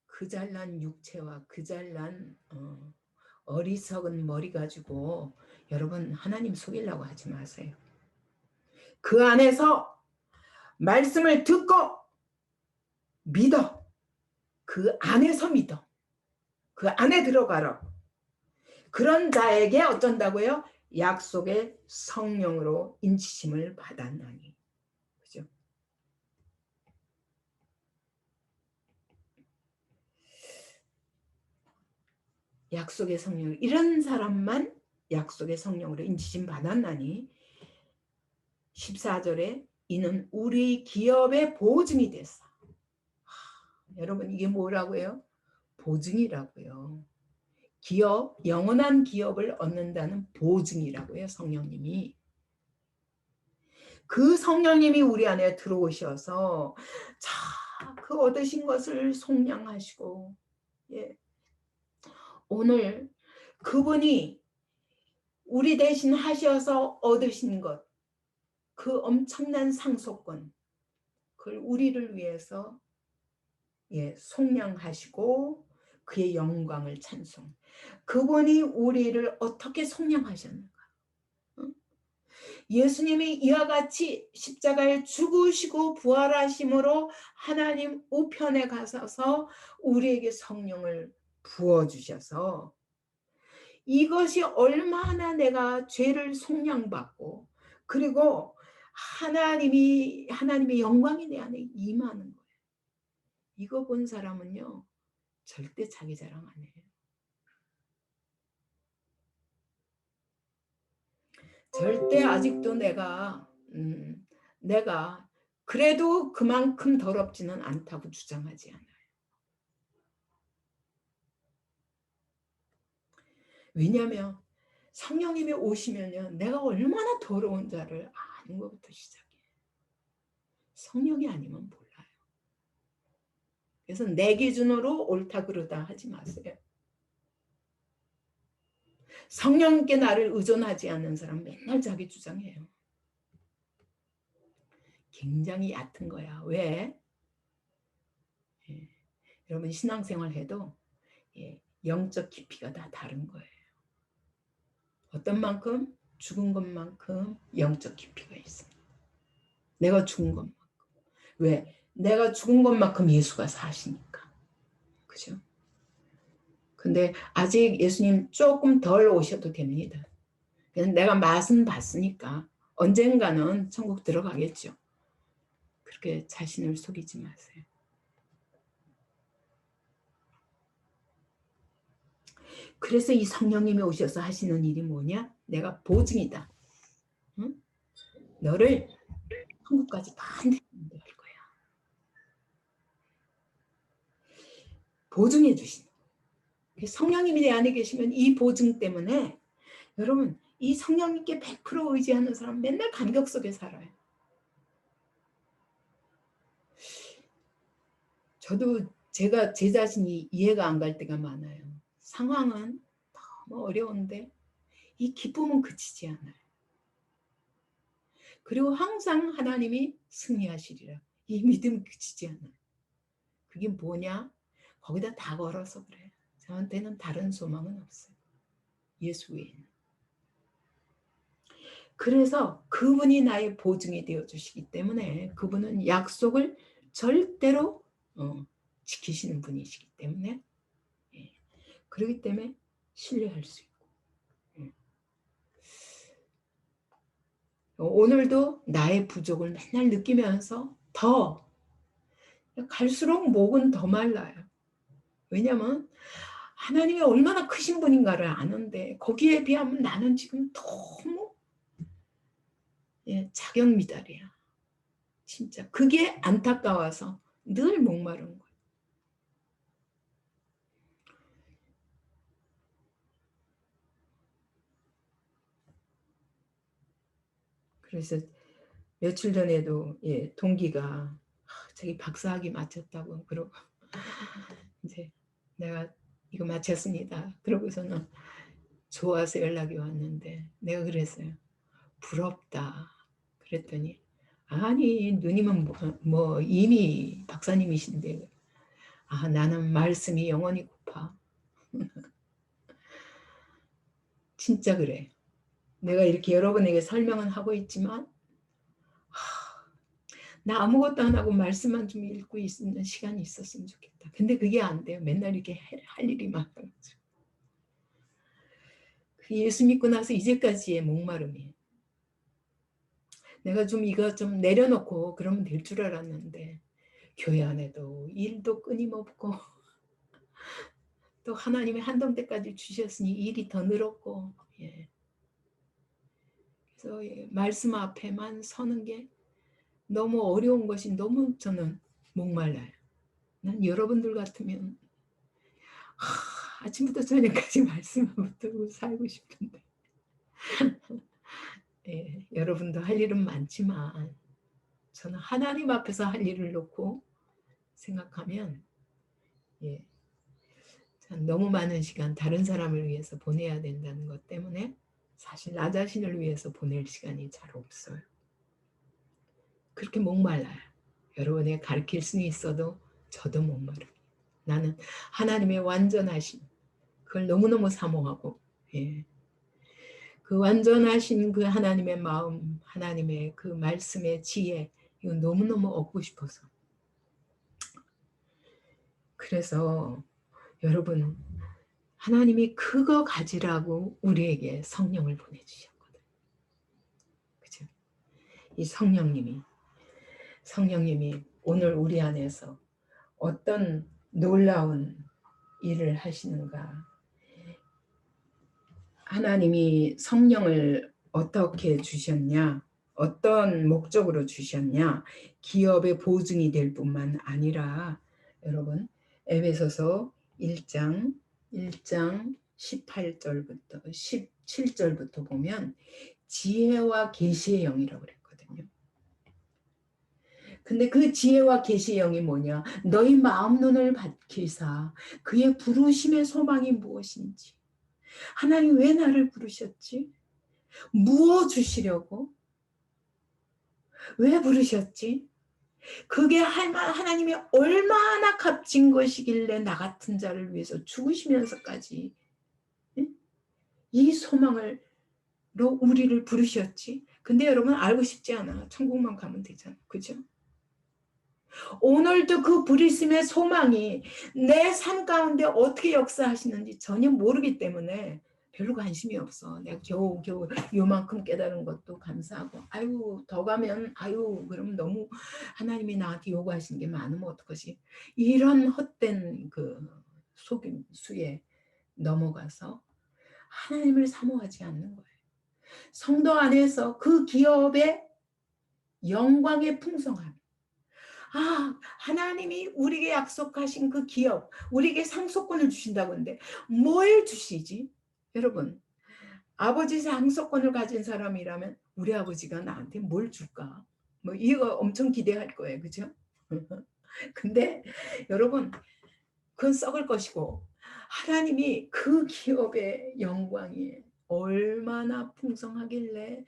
그 잘난 육체와 그 잘난 어리석은 머리 가지고 여러분 하나님 속이려고 하지 마세요. 그 안에서 말씀을 듣고 믿어. 그 안에서 믿어. 그 안에 들어가라. 그런 자에게 어쩐다고요? 약속의 성령으로 인치심을 받았나니. 그죠? 약속의 성령 이런 사람만 약속의 성령으로 인치심 받았나니 14절에 이는 우리 기업의 보증이 됐어. 여러분 이게 뭐라고요? 보증이라고요. 기업, 영원한 기업을 얻는다는 보증이라고요. 성령님이. 그 성령님이 우리 안에 들어오셔서 그 얻으신 것을 속량하시고 오늘 그분이 우리 대신 하셔서 얻으신 것, 그 엄청난 상속권, 그걸 우리를 위해서 속량하시고 그의 영광을 찬송. 그분이 우리를 어떻게 속량하셨는가? 예수님이 이와 같이 십자가에 죽으시고 부활하심으로 하나님 우편에 가셔서 우리에게 성령을 부어주셔서 이것이 얼마나 내가 죄를 속량받고 그리고 하나님의 영광이 내 안에 임하는 거예요. 이거 본 사람은요 절대 자기 자랑 안 해요. 절대 아직도 내가 그래도 그만큼 더럽지는 않다고 주장하지 않아요. 왜냐하면 성령님이 오시면요, 내가 얼마나 더러운 자를 아는 것부터 시작해요. 성령이 아니면 몰라요. 그래서 내 기준으로 옳다 그르다 하지 마세요. 성령께 나를 의존하지 않는 사람 맨날 자기 주장해요. 굉장히 얕은 거야. 왜? 예. 여러분 신앙생활 해도 영적 깊이가 다 다른 거예요. 어떤 만큼? 죽은 것만큼 영적 깊이가 있습니다. 내가 죽은 것만큼. 왜? 내가 죽은 것만큼 예수가 사시니까. 그죠? 근데 아직 예수님 조금 덜 오셔도 됩니다. 그냥 내가 맛은 봤으니까 언젠가는 천국 들어가겠죠. 그렇게 자신을 속이지 마세요. 그래서 이 성령님이 오셔서 하시는 일이 뭐냐? 내가 보증이다. 응? 너를 천국까지 반드시 인도할 거야. 보증해 주신. 성령님이 내 안에 계시면 이 보증 때문에 여러분 이 성령님께 100% 의지하는 사람 맨날 감격 속에 살아요. 저도 제가 제 자신이 이해가 안 갈 때가 많아요. 상황은 너무 어려운데 이 기쁨은 그치지 않아요. 그리고 항상 하나님이 승리하시리라. 이 믿음 그치지 않아요. 그게 뭐냐? 거기다 다 걸어서 그래요. 저한테는 다른 소망은 없어요. 예수 외에는. 그래서 그분이 나의 보증이 되어주시기 때문에 그분은 약속을 절대로 지키시는 분이시기 때문에 그렇기 때문에 신뢰할 수 있고 오늘도 나의 부족을 맨날 느끼면서 더 갈수록 목은 더 말라요. 왜냐하면 하나님이 얼마나 크신 분인가를 아는데 거기에 비하면 나는 지금 너무 자격 미달이야. 진짜 그게 안타까워서 늘 목마른 거예요. 그래서 며칠 전에도 동기가 자기 박사학위 마쳤다고 그러고 이제 내가 이거 마쳤습니다. 그러고서는 좋아서 연락이 왔는데 내가 그랬어요. 부럽다. 그랬더니 아니 누님은 뭐 이미 박사님이신데 나는 말씀이 영원히 고파. 진짜 그래. 내가 이렇게 여러분에게 설명은 하고 있지만 나 아무것도 안 하고 말씀만 좀 읽고 있는 시간이 있었으면 좋겠다. 근데 그게 안 돼요. 맨날 이렇게 할 일이 많아가지고. 그 예수 믿고 나서 이제까지의 목마름이에요. 내가 좀 이거 좀 내려놓고 그러면 될 줄 알았는데 교회 안에도 일도 끊임없고 또 하나님의 한동대까지 주셨으니 일이 더 늘었고 그래서 말씀 앞에만 서는 게 너무 어려운 것이 너무 저는 목말라요. 난 여러분들 같으면 아침부터 저녁까지 말씀을 붙들고 살고 싶은데 여러분도 할 일은 많지만 저는 하나님 앞에서 할 일을 놓고 생각하면 너무 많은 시간 다른 사람을 위해서 보내야 된다는 것 때문에 사실 나 자신을 위해서 보낼 시간이 잘 없어요. 그렇게 목말라요. 여러분에게 가르칠 수는 있어도 저도 목말라요. 나는 하나님의 완전하심 그걸 너무너무 사모하고 그 완전하신 그 하나님의 마음 하나님의 그 말씀의 지혜 이거 너무너무 얻고 싶어서 그래서 여러분 하나님이 그거 가지라고 우리에게 성령을 보내주셨거든요. 그죠? 이 성령님이 오늘 우리 안에서 어떤 놀라운 일을 하시는가 하나님이 성령을 어떻게 주셨냐? 어떤 목적으로 주셨냐? 기업의 보증이 될 뿐만 아니라 여러분 에베소서 1장 18절부터 17절부터 보면 지혜와 계시의 영이라고 그랬거든요. 근데 그 지혜와 계시의 영이 뭐냐? 너희 마음 눈을 밝히사 그의 부르심의 소망이 무엇인지, 하나님 왜 나를 부르셨지? 무엇 주시려고? 왜 부르셨지? 그게 하나님이 얼마나 값진 것이길래 나 같은 자를 위해서 죽으시면서까지 이 소망으로 우리를 부르셨지? 근데 여러분 알고 싶지 않아. 천국만 가면 되잖아. 그죠? 오늘도 그 부르심의 소망이 내 삶 가운데 어떻게 역사하시는지 전혀 모르기 때문에 별로 관심이 없어. 내가 겨우 요만큼 깨달은 것도 감사하고, 아유 더 가면 아유 그럼 너무 하나님이 나한테 요구하시는 게 많으면 어떡하지, 이런 헛된 그 속임수에 넘어가서 하나님을 사모하지 않는 거예요. 성도 안에서 그 기업의 영광의 풍성함, 하나님이 우리에게 약속하신 그 기업, 우리에게 상속권을 주신다고 하는데 뭘 주시지? 여러분, 아버지 상속권을 가진 사람이라면 우리 아버지가 나한테 뭘 줄까? 뭐 이거 엄청 기대할 거예요. 그죠? 근데 여러분, 그건 썩을 것이고 하나님이 그 기업의 영광이 얼마나 풍성하길래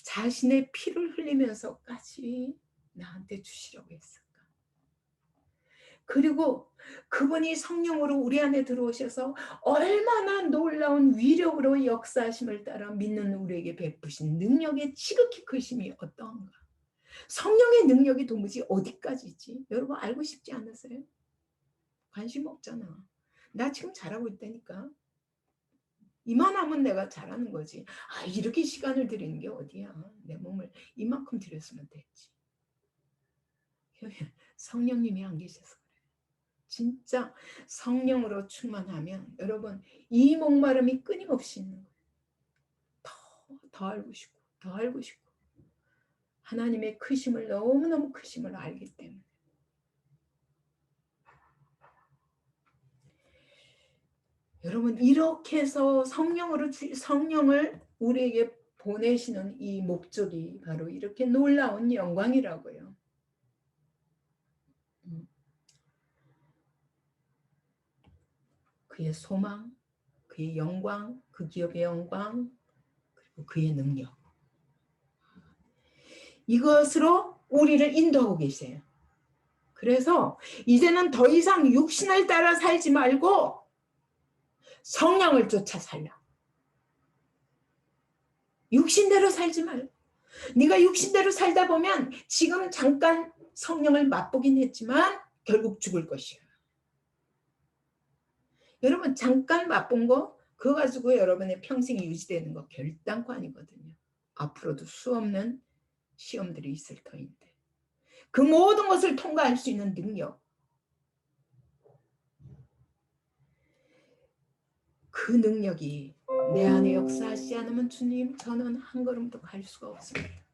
자신의 피를 흘리면서까지 나한테 주시려고 했을까? 그리고 그분이 성령으로 우리 안에 들어오셔서 얼마나 놀라운 위력으로 역사하심을 따라 믿는 우리에게 베푸신 능력의 지극히 크심이 어떠한가? 성령의 능력이 도무지 어디까지지? 여러분 알고 싶지 않으세요? 관심 없잖아. 나 지금 잘하고 있다니까. 이만하면 내가 잘하는 거지. 이렇게 시간을 들이는 게 어디야. 내 몸을 이만큼 들였으면 됐지. 성령님이 안 계셔서 그래. 진짜 성령으로 충만하면 여러분 이 목마름이 끊임없이 있는 거예요. 더 알고 싶고 더 알고 싶고 하나님의 크심을, 너무너무 크심을 알기 때문에. 여러분 이렇게 해서 성령을 우리에게 보내시는 이 목적이 바로 이렇게 놀라운 영광이라고요. 그의 소망, 그의 영광, 그 기업의 영광, 그리고 그의 능력, 이것으로 우리를 인도하고 계세요. 그래서 이제는 더 이상 육신을 따라 살지 말고 성령을 쫓아 살라. 육신대로 살지 말고. 네가 육신대로 살다 보면 지금 잠깐 성령을 맛보긴 했지만 결국 죽을 것이야. 여러분 잠깐 맛본 거 그거 가지고 여러분의 평생이 유지되는 거 결단코 아니거든요. 앞으로도 수없는 시험들이 있을 터인데 그 모든 것을 통과할 수 있는 능력, 그 능력이 내 안에 역사하시지 않으면 주님 저는 한 걸음도 갈 수가 없습니다.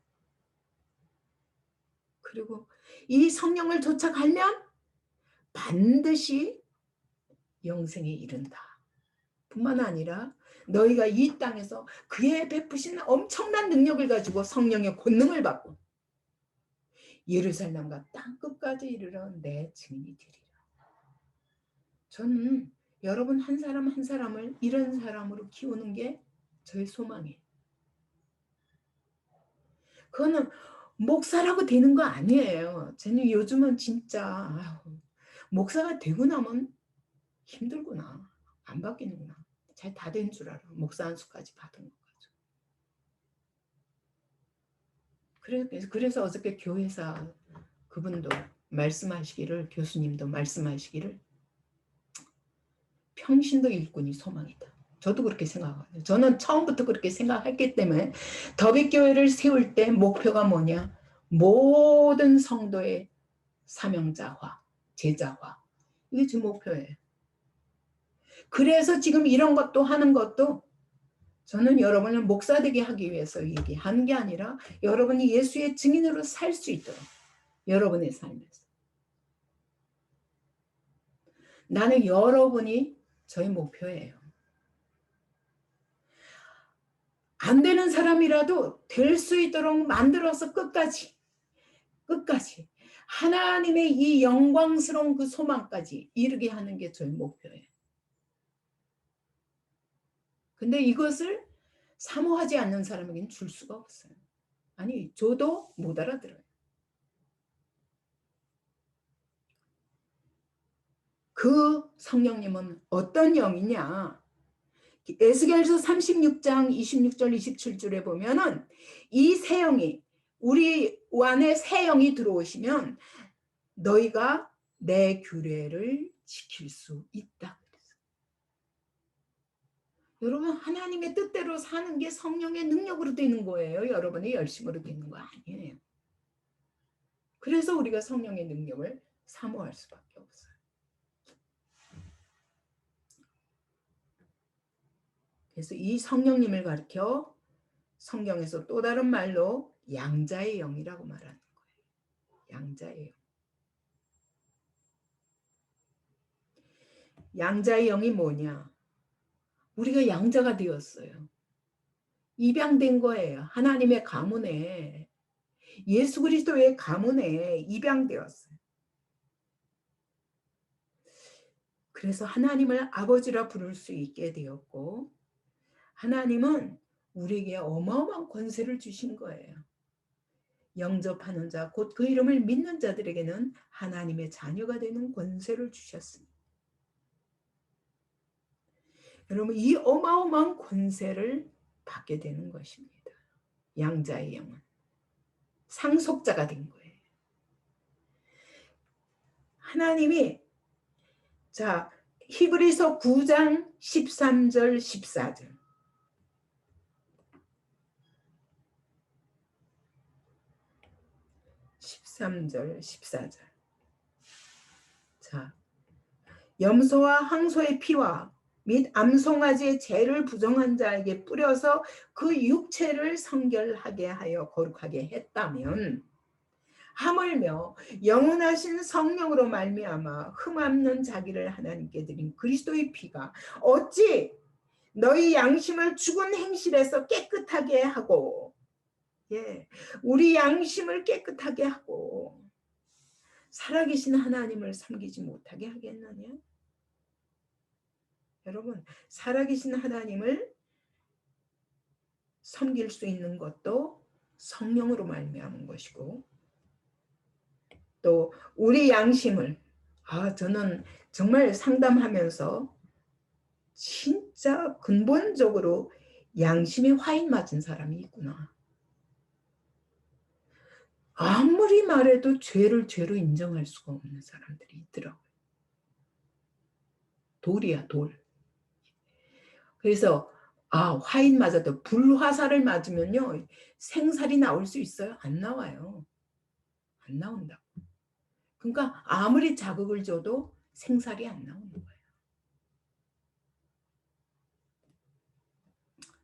그리고 이 성령을 쫓아가면 반드시 영생에 이른다. 뿐만 아니라 너희가 이 땅에서 그의 베푸신 엄청난 능력을 가지고 성령의 권능을 받고 예루살렘과 땅끝까지 이르러 내 증인이 되리라. 저는 여러분 한 사람 한 사람을 이런 사람으로 키우는 게 저의 소망이에요. 그거는 목사라고 되는 거 아니에요. 저는 요즘은 진짜 목사가 되고 나면 힘들구나. 안 바뀌는구나. 잘 다 된 줄 알아. 목사 한 수까지 받은 거 가지고. 그래서 어저께 교회에서 그분도 말씀하시기를, 교수님도 말씀하시기를 평신도 일꾼이 소망이다. 저도 그렇게 생각해요. 저는 처음부터 그렇게 생각했기 때문에 더빅교회를 세울 때 목표가 뭐냐? 모든 성도의 사명자화, 제자화. 이게 제 목표예요. 그래서 지금 이런 것도 하는 것도 저는 여러분을 목사 되게 하기 위해서 얘기하는 게 아니라 여러분이 예수의 증인으로 살 수 있도록 여러분의 삶에서. 나는 여러분이 저의 목표예요. 안 되는 사람이라도 될 수 있도록 만들어서 끝까지 하나님의 이 영광스러운 그 소망까지 이르게 하는 게 저의 목표예요. 근데 이것을 사모하지 않는 사람에게는 줄 수가 없어요. 아니, 줘도 못 알아들어요. 그 성령님은 어떤 영이냐? 에스겔서 36장 26절 27절에 보면은 이 새 영이 우리 안에 새 영이 들어오시면 너희가 내 규례를 지킬 수 있다. 여러분, 하나님의 뜻대로 사는 게 성령의 능력으로 되는 거예요. 여러분의 열심으로 되는 거 아니에요. 그래서 우리가 성령의 능력을 사모할 수밖에 없어요. 그래서 이 성령님을 가리켜 성경에서 또 다른 말로 양자의 영이라고 말하는 거예요. 양자의 영. 양자의 영이 뭐냐? 우리가 양자가 되었어요. 입양된 거예요. 하나님의 가문에, 예수 그리스도의 가문에 입양되었어요. 그래서 하나님을 아버지라 부를 수 있게 되었고, 하나님은 우리에게 어마어마한 권세를 주신 거예요. 영접하는 자, 곧 그 이름을 믿는 자들에게는 하나님의 자녀가 되는 권세를 주셨습니다. 여러분, 이 어마어마한 권세를 받게 되는 것입니다. 양자의 영은 상속자가 된 거예요. 하나님이 자, 히브리서 9장 13절 14절 13절 14절 자, 염소와 항소의 피와 및 암송아지의 죄를 부정한 자에게 뿌려서 그 육체를 성결하게 하여 거룩하게 했다면 하물며 영원하신 성령으로 말미암아 흠없는 자기를 하나님께 드린 그리스도의 피가 어찌 너희 양심을 죽은 행실에서 깨끗하게 하고 우리 양심을 깨끗하게 하고 살아계신 하나님을 섬기지 못하게 하겠느냐? 여러분, 살아계신 하나님을 섬길 수 있는 것도 성령으로 말미암은 것이고 또 우리 양심을 저는 정말 상담하면서 진짜 근본적으로 양심에 화인 맞은 사람이 있구나. 아무리 말해도 죄를 죄로 인정할 수가 없는 사람들이 있더라고요. 돌이야, 돌. 그래서 화인 맞아도 불화살을 맞으면요 생살이 나올 수 있어요? 안 나와요. 안 나온다고. 그러니까 아무리 자극을 줘도 생살이 안 나오는 거예요.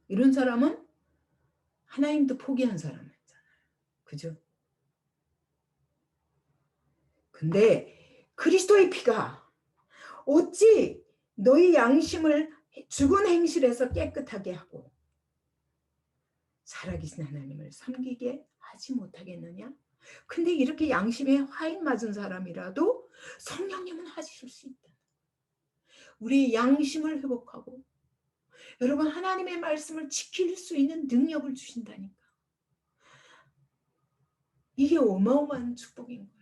이런 사람은 하나님도 포기한 사람이잖아요. 그죠? 근데 그리스도의 피가 어찌 너희 양심을 죽은 행실에서 깨끗하게 하고 살아계신 하나님을 섬기게 하지 못하겠느냐? 근데 이렇게 양심에 화인 맞은 사람이라도 성령님은 하실 수 있다. 우리 양심을 회복하고 여러분 하나님의 말씀을 지킬 수 있는 능력을 주신다니까. 이게 어마어마한 축복인 거예요.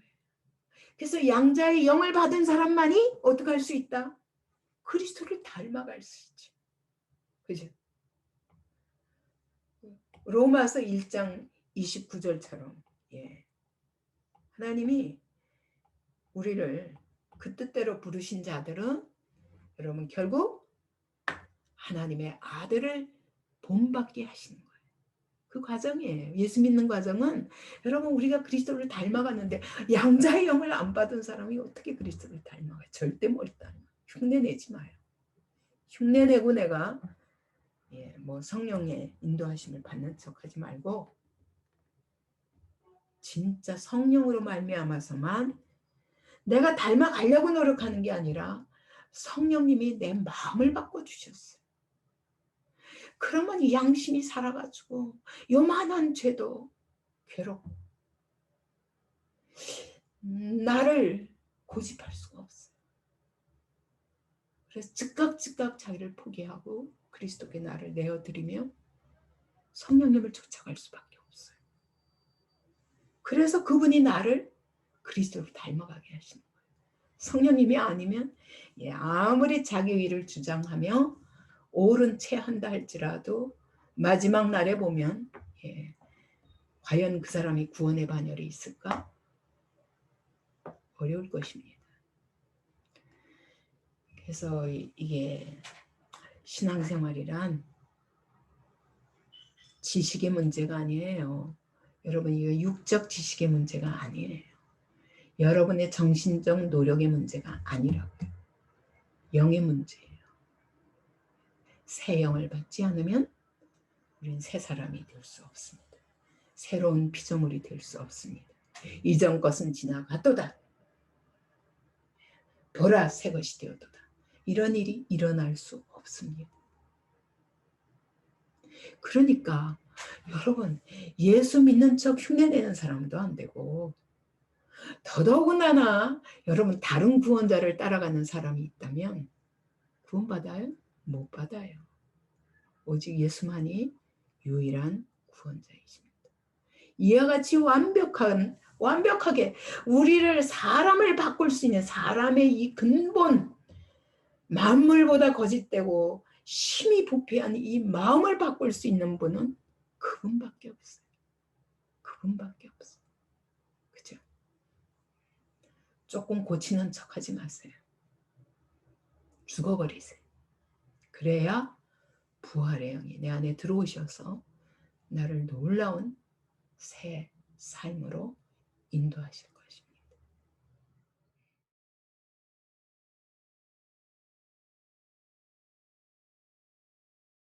그래서 양자의 영을 받은 사람만이 어떻게 할 수 있다? 그리스도를 닮아갈 수 있죠. 그죠? 로마서 1장 29절처럼 하나님이 우리를 그 뜻대로 부르신 자들은 여러분 결국 하나님의 아들을 본받게 하시는 거예요. 그 과정이에요. 예수 믿는 과정은 여러분 우리가 그리스도를 닮아갔는데 양자의 영을 안 받은 사람이 어떻게 그리스도를 닮아가요? 절대 못 닮아요. 흉내내지 마요. 흉내내고 내가 뭐 성령의 인도하심을 받는 척하지 말고 진짜 성령으로 말미암아서만 내가 닮아가려고 노력하는 게 아니라 성령님이 내 마음을 바꿔주셨어요. 그러면 이 양심이 살아가지고 요만한 죄도 괴롭고 나를 고집할 수가 없어요. 그래서 즉각 자기를 포기하고 그리스도께 나를 내어드리며 성령님을 쫓아갈 수밖에 없어요. 그래서 그분이 나를 그리스도로 닮아가게 하시는 거예요. 성령님이 아니면 아무리 자기 의를 주장하며 옳은 채 한다 할지라도 마지막 날에 보면 과연 그 사람이 구원의 반열에 있을까? 어려울 것입니다. 그래서 이게 신앙생활이란 지식의 문제가 아니에요. 여러분, 이거 육적 지식의 문제가 아니에요. 여러분의 정신적 노력의 문제가 아니라고요. 영의 문제예요. 새 영을 받지 않으면 우리는 새 사람이 될 수 없습니다. 새로운 피조물이 될 수 없습니다. 이전 것은 지나갔도다. 보라, 새 것이 되었도다. 이런 일이 일어날 수 없습니다. 그러니까 여러분, 예수 믿는 척 흉내내는 사람도 안 되고 더더군다나 여러분 다른 구원자를 따라가는 사람이 있다면 구원받아요? 못 받아요. 오직 예수만이 유일한 구원자이십니다. 이와 같이 완벽하게 우리를 사람을 바꿀 수 있는 사람의 이 근본 만물보다 거짓되고 심히 부패한 이 마음을 바꿀 수 있는 분은 그분밖에 없어요. 그분밖에 없어요. 그죠? 조금 고치는 척하지 마세요. 죽어버리세요. 그래야 부활의 영이 내 안에 들어오셔서 나를 놀라운 새 삶으로 인도하실